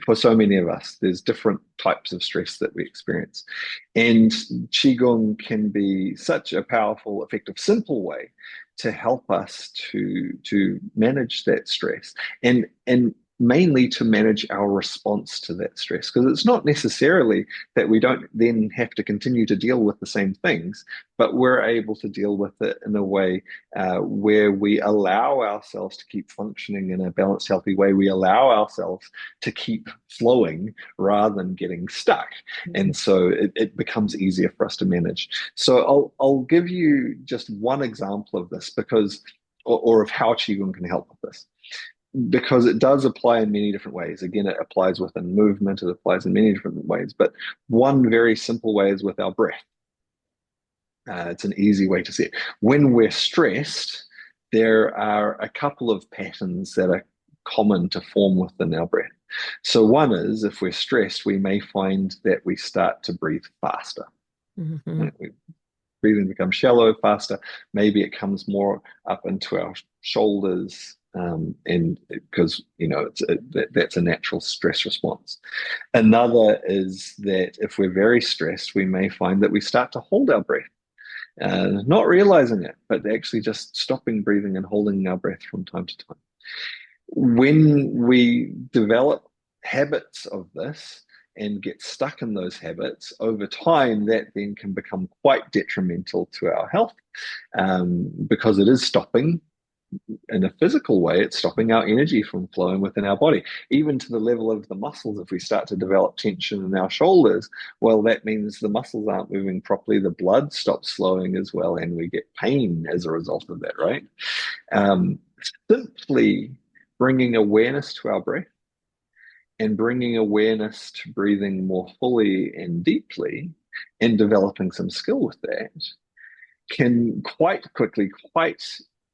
for so many of us, there's different types of stress that we experience. And Qigong can be such a powerful, effective, simple way to help us to manage that stress and mainly to manage our response to that stress. Because it's not necessarily that we don't then have to continue to deal with the same things, but we're able to deal with it in a way where we allow ourselves to keep functioning in a balanced, healthy way. We allow ourselves to keep flowing rather than getting stuck. And so it becomes easier for us to manage. So I'll give you just one example of this because, or of how Qigong can help with this because it does apply in many different ways. Again, it applies within movement, it applies in many different ways, but one very simple way is with our breath. It's an easy way to see it. When we're stressed, there are a couple of patterns that are common to form within our breath. So one is if we're stressed, we may find that we start to breathe faster. Mm-hmm. Right? Breathing becomes shallow, faster. Maybe it comes more up into our shoulders, and because that's a natural stress response. Another is that if we're very stressed, we may find that we start to hold our breath, not realizing it, but actually just stopping breathing and holding our breath from time to time. When we develop habits of this and get stuck in those habits over time, that then can become quite detrimental to our health because it is stopping in a physical way, it's stopping our energy from flowing within our body, even to the level of the muscles. If we start to develop tension in our shoulders, well, that means the muscles aren't moving properly, the blood stops flowing as well, and we get pain as a result of that, right? Um, Simply bringing awareness to our breath and bringing awareness to breathing more fully and deeply and developing some skill with that can quite quickly, quite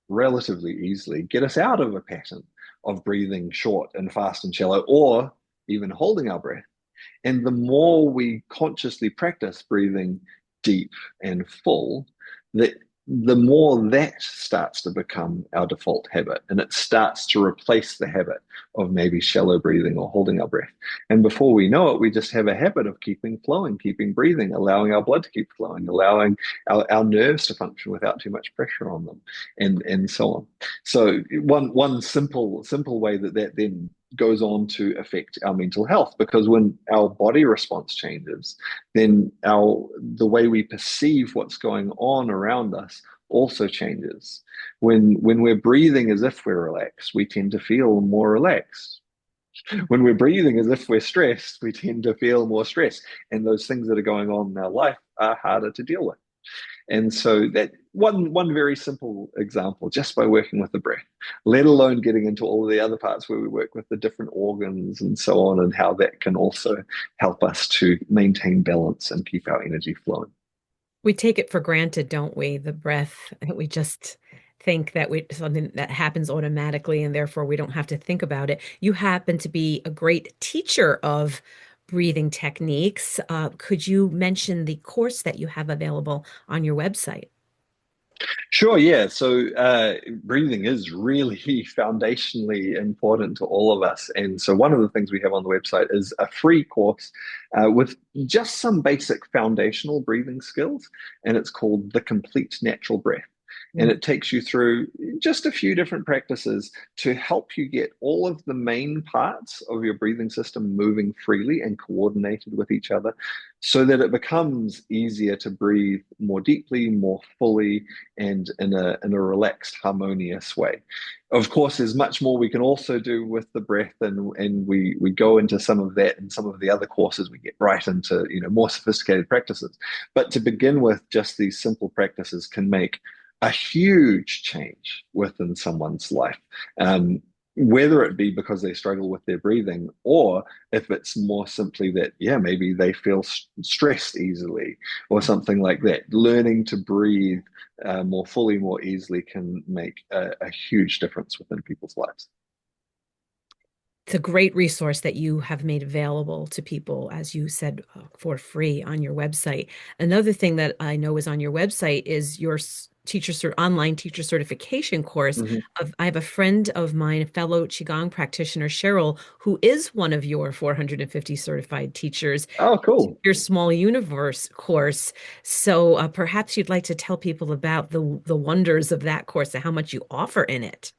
relatively easily get us out of a pattern of breathing short and fast and shallow, or even holding our breath. And the more we consciously practice breathing deep and full, the, the more that starts to become our default habit, and it starts to replace the habit of maybe shallow breathing or holding our breath. And before we know it, we just have a habit of keeping flowing, keeping breathing, allowing our blood to keep flowing, allowing our nerves to function without too much pressure on them, and so on. So one simple way that then goes on to affect our mental health, because when our body response changes, then the way we perceive what's going on around us also changes. When we're breathing as if we're relaxed, we tend to feel more relaxed. When we're breathing as if we're stressed, we tend to feel more stressed. And those things that are going on in our life are harder to deal with. And so that one very simple example, just by working with the breath, let alone getting into all of the other parts where we work with the different organs and so on, and how that can also help us to maintain balance and keep our energy flowing. We take it for granted, don't we? The breath, we just think that we something that happens automatically and therefore we don't have to think about it. You happen to be a great teacher of breathing techniques. Could you mention the course that you have available on your website? Sure, yeah. So breathing is really foundationally important to all of us. And so one of the things we have on the website is a free course with just some basic foundational breathing skills. And it's called The Complete Natural Breath. And Mm. it takes you through just a few different practices to help you get all of the main parts of your breathing system moving freely and coordinated with each other, so that it becomes easier to breathe more deeply, more fully, and in a relaxed, harmonious way. Of course, there's much more we can also do with the breath, and we go into some of that in some of the other courses. We get right into more sophisticated practices. But to begin with, just these simple practices can make a huge change within someone's life. Whether it be because they struggle with their breathing, or if it's more simply that, yeah, maybe they feel stressed easily or something like that. Learning to breathe more fully, more easily can make a huge difference within people's lives. It's a great resource that you have made available to people, as you said, for free on your website. Another thing that I know is on your website is your online teacher certification course. Mhm. I have a friend of mine, a fellow Qigong practitioner, Cheryl, who is one of your 450 certified teachers. Oh, cool. Your small universe course. So perhaps you'd like to tell people about the wonders of that course and how much you offer in it.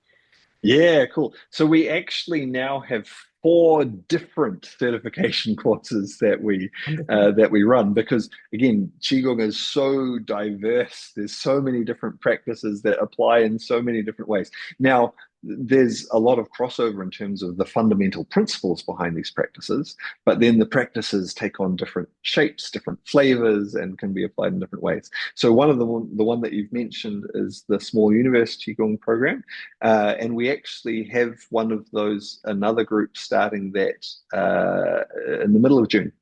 Yeah, cool. So we actually now have four different certification courses Wonderful. that we run, because again, Qigong is so diverse. There's so many different practices that apply in so many different ways. Now, there's a lot of crossover in terms of the fundamental principles behind these practices, but then the practices take on different shapes, different flavors, and can be applied in different ways. So one of the one that you've mentioned is the Small Universe Qigong program. And we actually have one of those, another group starting that in the middle of June.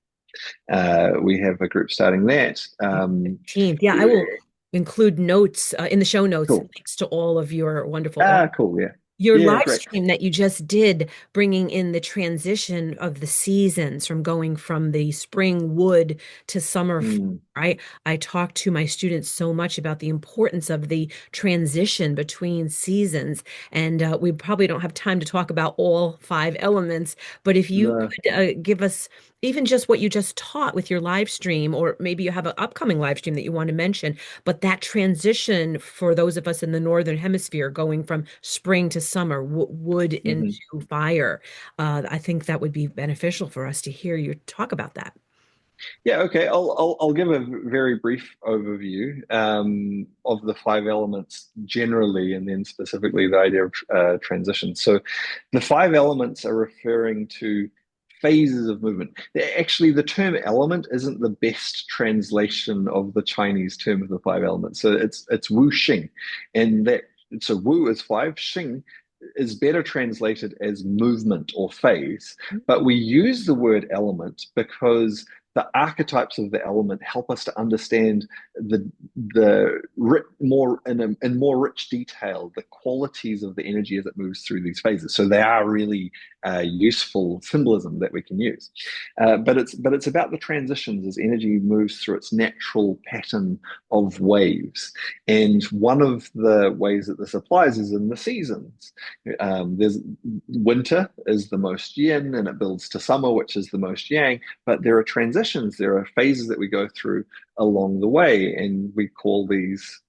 We have a group starting that. 15th. Yeah, I will include notes in the show notes, Cool. links to all of your wonderful. Cool. Yeah. Your Yeah, live great. stream that you just did, bringing in the transition of the seasons from going from the spring wood to summer, Mm, right? I talk to my students so much about the importance of the transition between seasons. And we probably don't have time to talk about all five elements, but if you no. could give us even just what you just taught with your live stream, or maybe you have an upcoming live stream that you want to mention, but that transition for those of us in the Northern Hemisphere going from spring to summer, wood into Mhm. fire, I think that would be beneficial for us to hear you talk about that. Yeah, okay. I'll give a very brief overview of the five elements generally, and then specifically the idea of transition. So, the five elements are referring to phases of movement. Actually, the term element isn't the best translation of the Chinese term of the five elements. So it's Wu Xing, and that so Wu is five, Xing is better translated as movement or phase. But we use the word element because the archetypes of the element help us to understand more in more rich detail the qualities of the energy as it moves through these phases. So they are really useful symbolism that we can use. But it's about the transitions as energy moves through its natural pattern of waves. And one of the ways that this applies is in the seasons. There's winter is the most yin, and it builds to summer, which is the most yang. But there are transitions, there are phases that we go through along the way, and we call these,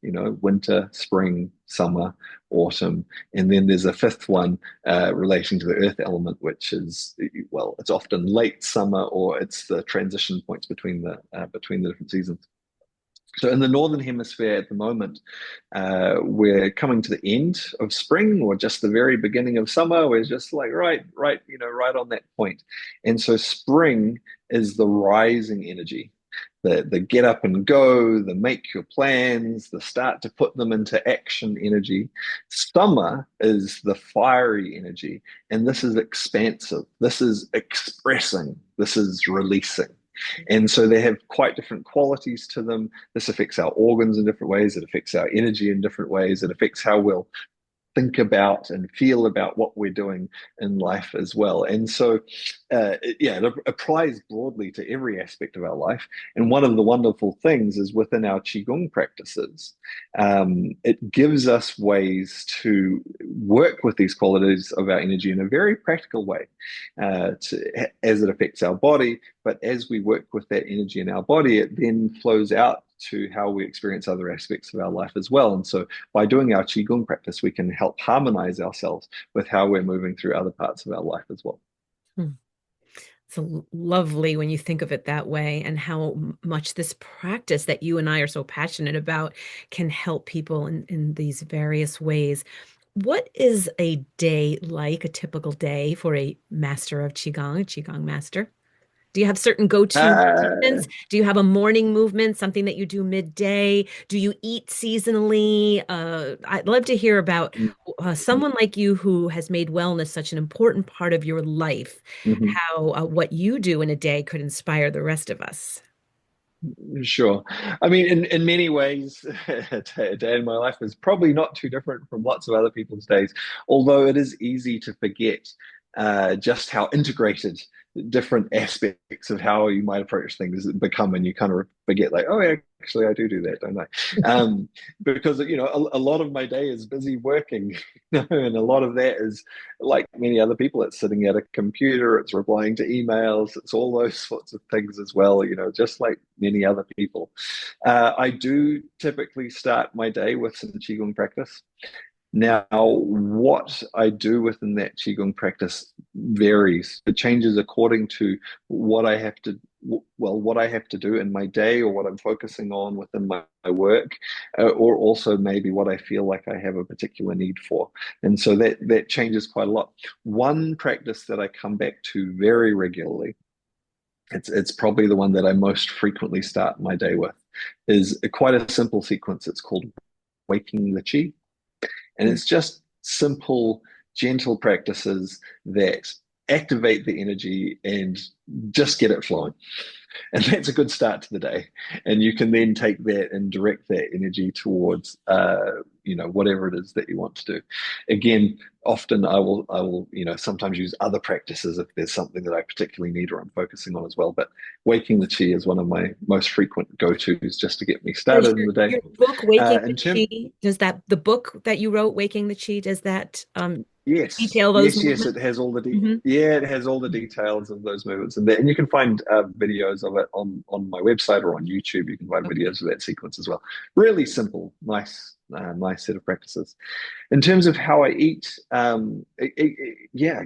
winter, spring, summer, autumn, and then there's a fifth one relating to the earth element, which is, well, it's often late summer, or it's the transition points between the different seasons. So in the northern hemisphere at the moment, we're coming to the end of spring or just the very beginning of summer. We're just like right on that point. And so spring is the rising energy, the get up and go, the make your plans, the start to put them into action energy. Summer is the fiery energy, and this is expansive. This is expressing. This is releasing. And so they have quite different qualities to them. This affects our organs in different ways. It affects our energy in different ways. It affects how we'll think about and feel about what we're doing in life as well. And so, it applies broadly to every aspect of our life. And one of the wonderful things is within our Qigong practices, it gives us ways to work with these qualities of our energy in a very practical way, as it affects our body. But as we work with that energy in our body, it then flows out to how we experience other aspects of our life as well. And so by doing our Qigong practice, we can help harmonize ourselves with how we're moving through other parts of our life as well. Hmm. It's lovely when you think of it that way, and how much this practice that you and I are so passionate about can help people in these various ways. What is a day like, a typical day for a master of Qigong, a Qigong master? Do you have certain go-to Uh, movements? Do you have a morning movement, something that you do midday? Do you eat seasonally? I'd love to hear about someone like you who has made wellness such an important part of your life, mhm. how what you do in a day could inspire the rest of us. Sure. I mean, in many ways, a day in my life is probably not too different from lots of other people's days, although it is easy to forget just how integrated different aspects of how you might approach things become, and you kind of forget, like, oh, yeah, actually, I do that, don't I? Because, a lot of my day is busy working, and a lot of that is, like many other people, it's sitting at a computer, it's replying to emails, it's all those sorts of things as well, just like many other people. I do typically start my day with some Qigong practice. Now, what I do within that Qigong practice varies. It changes according to what I have to, what I have to do in my day, or what I'm focusing on within my work, or also maybe what I feel like I have a particular need for. And so that changes quite a lot. One practice that I come back to very regularly, it's probably the one that I most frequently start my day with, is quite a simple sequence. It's called waking the Qi. And it's just simple, gentle practices that activate the energy and just get it flowing. And that's a good start to the day. And you can then take that and direct that energy towards, whatever it is that you want to do. Again, often I will, sometimes use other practices if there's something that I particularly need or I'm focusing on as well. But waking the chi is one of my most frequent go-tos just to get me Does started in the day. your book, Waking the In terms Chi, does that the book that you wrote, Waking the Chi, does that Yes, detail those yes. It movements? has all the Hmm. yeah, it has all the details of those movements and that, and you can find videos of it on my website or on YouTube. You can find Okay. videos of that sequence as well. Really simple, nice set of practices. In terms of how I eat, yeah,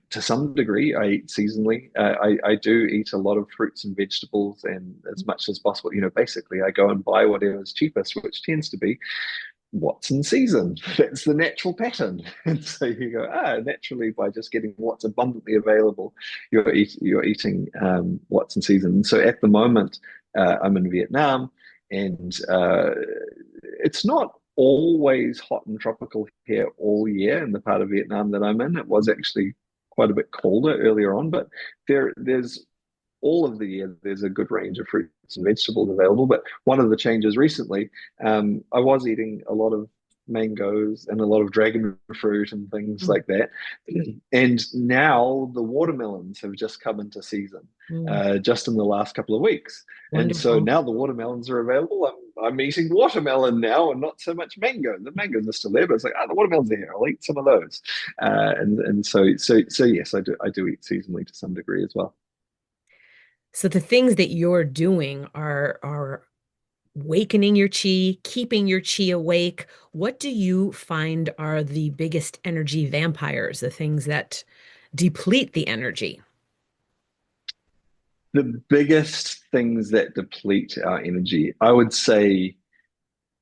to some degree, I eat seasonally. I do eat a lot of fruits and vegetables, and as much as possible, basically, I go and buy whatever's cheapest, which tends to be what's in season. That's the natural pattern. And so you go, naturally, by just getting what's abundantly available, you're eating what's in season. And so at the moment, I'm in Vietnam, and it's not always hot and tropical here all year in the part of Vietnam that I'm in. It was actually quite a bit colder earlier on, but there's all of the year, there's a good range of fruits and vegetables available. But one of the changes recently, I was eating a lot of mangoes and a lot of dragon fruit and things Mm, like that. And now the watermelons have just come into season, mm, just in the last couple of weeks. And so wonderful. now the watermelons are available. I'm eating watermelon now and not so much mango. The mangoes are still there, but it's like, the watermelons are here. I'll eat some of those. And so yes, I do eat seasonally to some degree as well. So the things that you're doing are awakening your chi, keeping your chi awake. What do you find are the biggest energy vampires, the things that deplete the energy? The biggest things that deplete our energy, I would say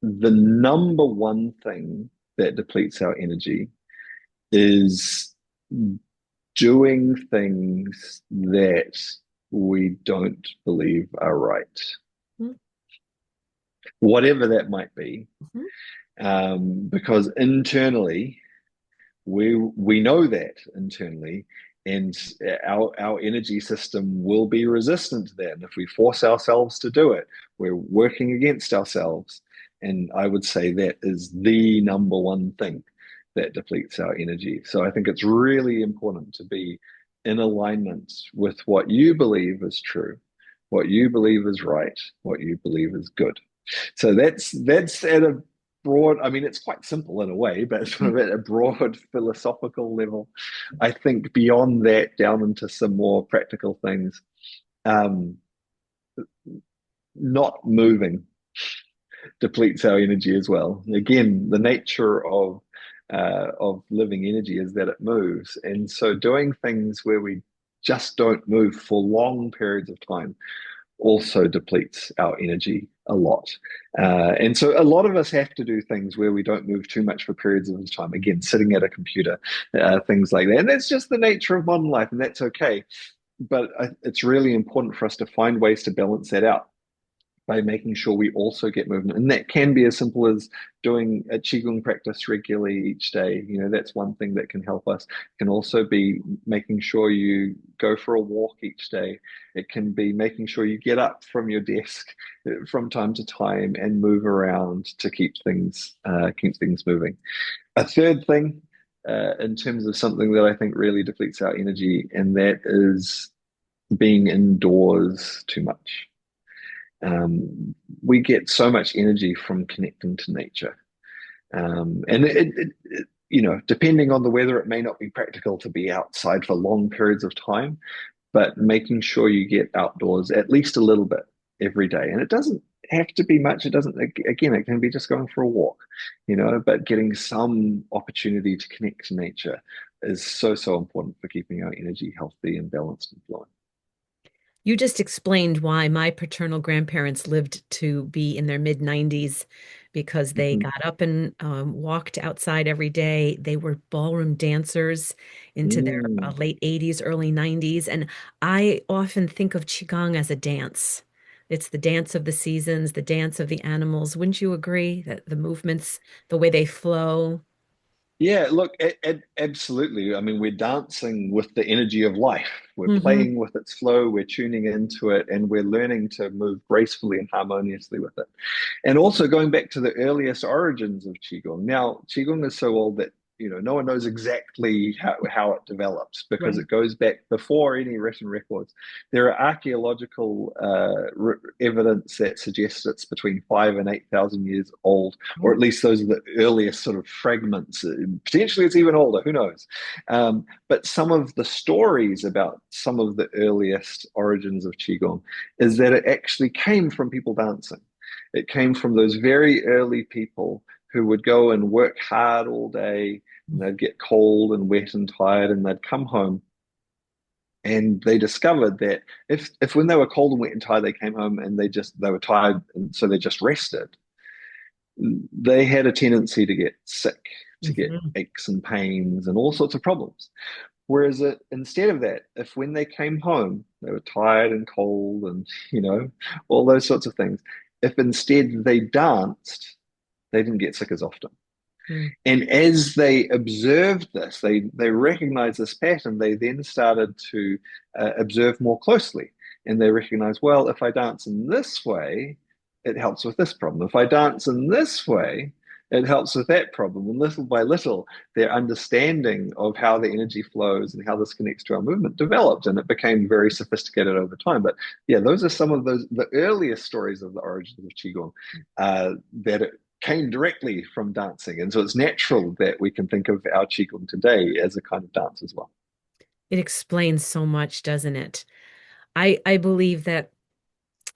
the number one thing that depletes our energy is doing things that we don't believe are right, whatever that might be. Mhm. Because internally, we know that internally, and our energy system will be resistant to that. And if we force ourselves to do it, we're working against ourselves. And I would say that is the number one thing that depletes our energy. So I think it's really important to be in alignment with what you believe is true, what you believe is right, what you believe is good. So that's at a broad, I mean, it's quite simple in a way, but sort of at a broad philosophical level. I think beyond that, down into some more practical things, um, not moving depletes our energy as well. Again, the nature of living energy is that it moves, and so doing things where we just don't move for long periods of time also depletes our energy a lot. And so a lot of us have to do things where we don't move too much for periods of time. Again, sitting at a computer, things like that. And that's just the nature of modern life, and that's okay. But it's really important for us to find ways to balance that out by making sure we also get movement. And that can be as simple as doing a Qigong practice regularly each day. That's one thing that can help us. It can also be making sure you go for a walk each day. It can be making sure you get up from your desk from time to time and move around to keep things moving. A third thing, in terms of something that I think really depletes our energy, and that is being indoors too much. We get so much energy from connecting to nature. And depending on the weather, it may not be practical to be outside for long periods of time, but making sure you get outdoors at least a little bit every day. And it doesn't have to be much. It doesn't, again, it can be just going for a walk, but getting some opportunity to connect to nature is so, so important for keeping our energy healthy and balanced and flowing. You just explained why my paternal grandparents lived to be in their mid 90s because they Mm-hmm. got up and walked outside every day. They were ballroom dancers into their Mm. late 80s, early 90s. And I often think of Qigong as a dance. It's the dance of the seasons, the dance of the animals. Wouldn't you agree that the movements, the way they flow? Yeah, look, absolutely. I mean, we're dancing with the energy of life. We're Hmm. playing with its flow, we're tuning into it, and we're learning to move gracefully and harmoniously with it. And also going back to the earliest origins of Qigong. Now, Qigong is so old that no one knows exactly how it develops because Right. it goes back before any written records. There are archaeological evidence that suggests it's between 5 and 8,000 years old, or at Oh. least those are the earliest sort of fragments. Potentially, it's even older. Who knows? But some of the stories about some of the earliest origins of Qigong is that it actually came from people dancing. It came from those very early people who would go and work hard all day, and they'd get cold and wet and tired, and they'd come home. And they discovered that if when they were cold and wet and tired, they came home and they were tired, and so they just rested, they had a tendency to get sick, to get Hmm. aches and pains and all sorts of problems. Whereas instead of that, if when they came home, they were tired and cold and, all those sorts of things, if instead they danced, they didn't get sick as often. And as they observed this, they recognized this pattern, they then started to observe more closely. and they recognize, well, if I dance in this way, it helps with this problem. If I dance in this way, it helps with that problem. And little by little, their understanding of how the energy flows and how this connects to our movement developed, and it became very sophisticated over time. But yeah, those are some of the earliest stories of the origins of Qigong, that it came directly from dancing. And so it's natural that we can think of our Qigong today as a kind of dance as well. It explains so much, doesn't it? I believe that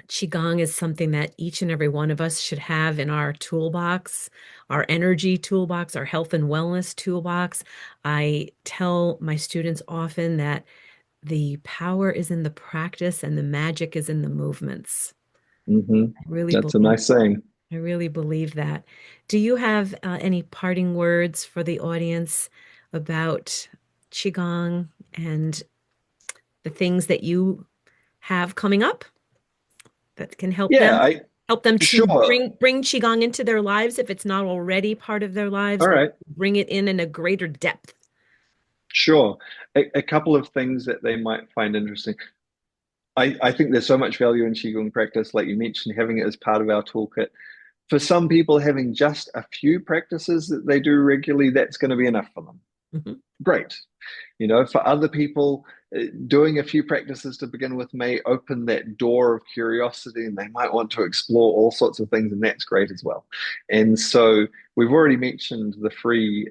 Qigong is something that each and every one of us should have in our toolbox, our energy toolbox, our health and wellness toolbox. I tell my students often that the power is in the practice and the magic is in the movements. Hmm. I really That's a believe, nice saying. I really believe that. Do you have any parting words for the audience about Qigong and the things that you have coming up that can Yeah, I help them to sure. bring Qigong into their lives if it's not already part of their lives, All or right. bring it in a greater depth? Sure. A couple of things that they might find interesting. I think there's so much value in Qigong practice, like you mentioned, having it as part of our toolkit. For some people, having just a few practices that they do regularly, that's going to be enough for them. Mhm. Great. For other people, doing a few practices to begin with may open that door of curiosity and they might want to explore all sorts of things, and that's great as well. And so we've already mentioned the free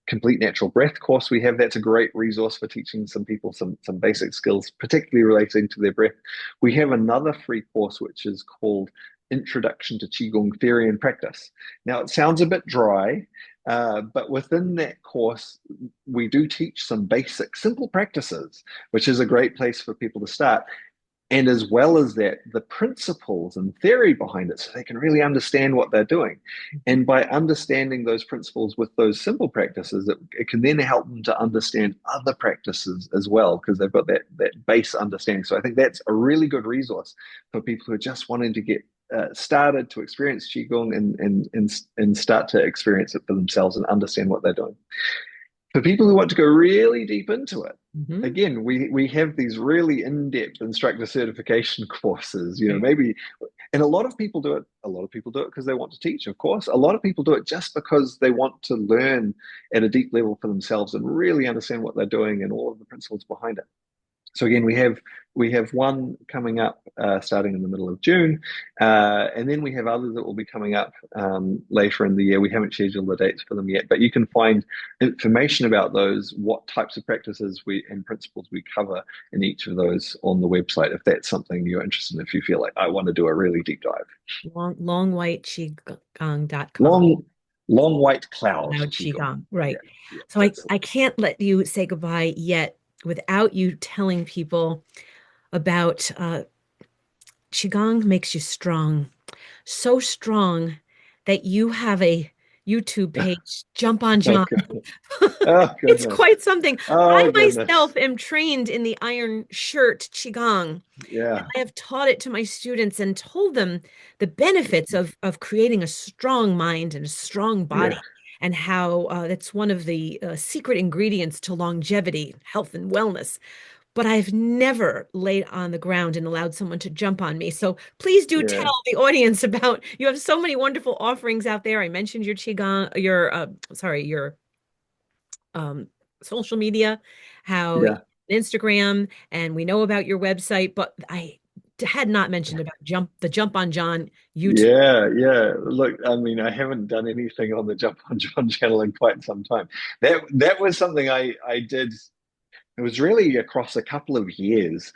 Complete Natural Breath course we have. That's a great resource for teaching some people some basic skills, particularly relating to their breath. We have another free course which is called Introduction to Qigong Theory and Practice. Now, it sounds a bit dry, but within that course, we do teach some basic, simple practices, which is a great place for people to start. And as well as that, the principles and theory behind it, so they can really understand what they're doing. And by understanding those principles with those simple practices, it can then help them to understand other practices as well, because they've got that base understanding. So I think that's a really good resource for people who are just wanting to get started to experience Qigong and start to experience it for themselves and understand what they're doing. For people who want to go really deep into it, Mhm. again, we have these really in-depth instructor certification courses, Right. maybe, and a lot of people do it. A lot of people do it because they want to teach, of course. A lot of people do it just because they want to learn at a deep level for themselves and really understand what they're doing and all of the principles behind it. So again, we have one coming up starting in the middle of June, and then we have others that will be coming up later in the year. We haven't scheduled the dates for them yet, but you can find information about those, what types of practices we and principles we cover in each of those on the website. If that's something you're interested in, if you feel like I want to do a really deep dive, Longwhiteqigong.com. long, long white cloud Loud qigong. Qigong. Yeah, Right. yeah, So that's I can't let you say goodbye yet without you telling people about Qigong makes you strong. So strong that you have a YouTube it. page, Jump on Oh John. goodness. Oh It's goodness. quite something. Oh I goodness. myself am trained in the iron shirt Qigong. Yeah. I have taught it to my students and told them the benefits of creating a strong mind and a strong body, Yeah. and how that's one of the secret ingredients to longevity, health, and wellness. But I've never laid on the ground and allowed someone to jump on me. So please do Yeah. tell the audience about, you have so many wonderful offerings out there. I mentioned your Qigong, your sorry, your um, social media, how Yeah. Instagram, and we know about your website, but I had not mentioned about the Jump on John YouTube. Yeah, yeah. Look, I mean, I haven't done anything on the Jump on John channel in quite some time. That was something I did. It was really across a couple of years,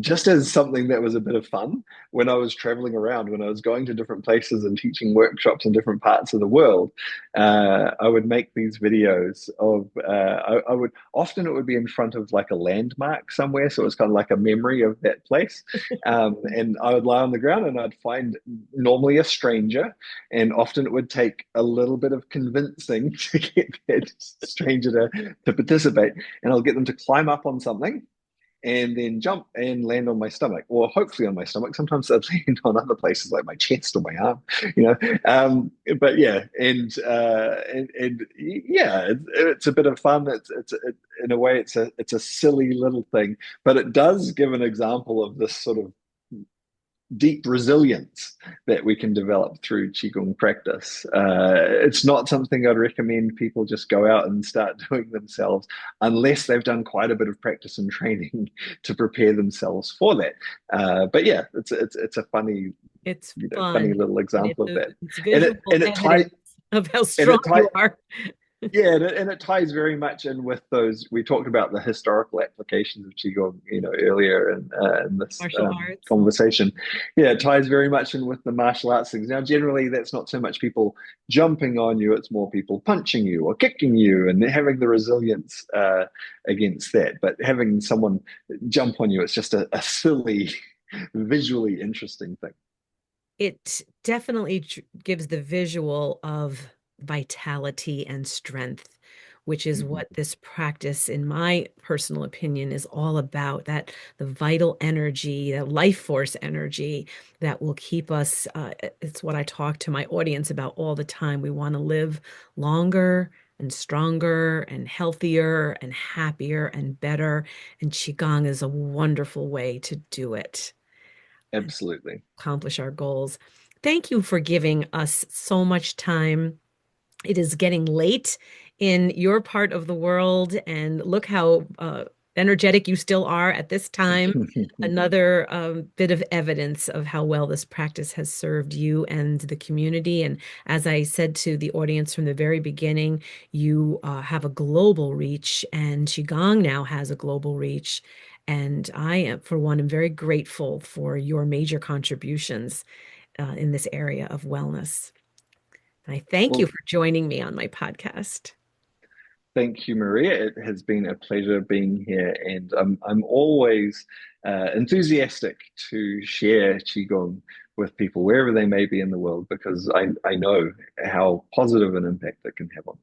just as something that was a bit of fun when I was traveling around, when I was going to different places and teaching workshops in different parts of the world. I would make these videos of, I would often it would be in front of like a landmark somewhere. So it was kind of like a memory of that place. And I would lie on the ground and I'd find normally a stranger, and often it would take a little bit of convincing to get that stranger to participate, and I'll get them to climb up on something, and then jump and land on my stomach, or hopefully on my stomach. Sometimes I'd land on other places like my chest or my arm, you know. But yeah, and yeah, it's a bit of fun. In a way, it's a silly little thing, but it does give an example of this sort of deep resilience that we can develop through Qigong practice. It's not something I'd recommend people just go out and start doing themselves unless they've done quite a bit of practice and training to prepare themselves for that. But yeah, it's a funny, It's funny fun little and example of that, it's and it visual and it ties evidence of how and strong it ties you are. yeah, and it ties very much in with those. We talked about the historical applications of Qigong, earlier in this Martial arts. conversation. Yeah, it ties very much in with the martial arts things. Now, generally, that's not so much people jumping on you; it's more people punching you or kicking you, and having the resilience against that. But having someone jump on you, it's just a silly, visually interesting thing. It definitely gives the visual of vitality and strength, which is Mhm. what this practice, in my personal opinion, is all about. That the vital energy, that life force energy that will keep us. It's what I talk to my audience about all the time. We want to live longer and stronger and healthier and happier and better. And Qigong is a wonderful way to do it and Absolutely. accomplish our goals. Thank you for giving us so much time. It is getting late in your part of the world, and look how energetic you still are at this time. Another bit of evidence of how well this practice has served you and the community. And as I said to the audience from the very beginning, you have a global reach, and Qigong now has a global reach. And I, for one, am very grateful for your major contributions in this area of wellness. And I thank you Well, for joining me on my podcast. thank you, Maria. It has been a pleasure being here, and I'm always enthusiastic to share Qigong with people wherever they may be in the world because I know how positive an impact it can have on.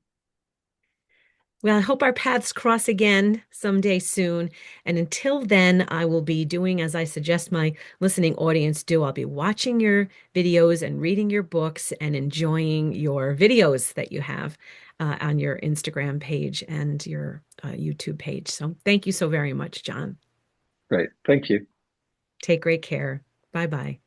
Well, I hope our paths cross again someday soon. And until then, I will be doing as I suggest my listening audience do. I'll be watching your videos and reading your books and enjoying your videos that you have on your Instagram page and your YouTube page. So thank you so very much, John. Great, thank you. Take great care. Bye bye.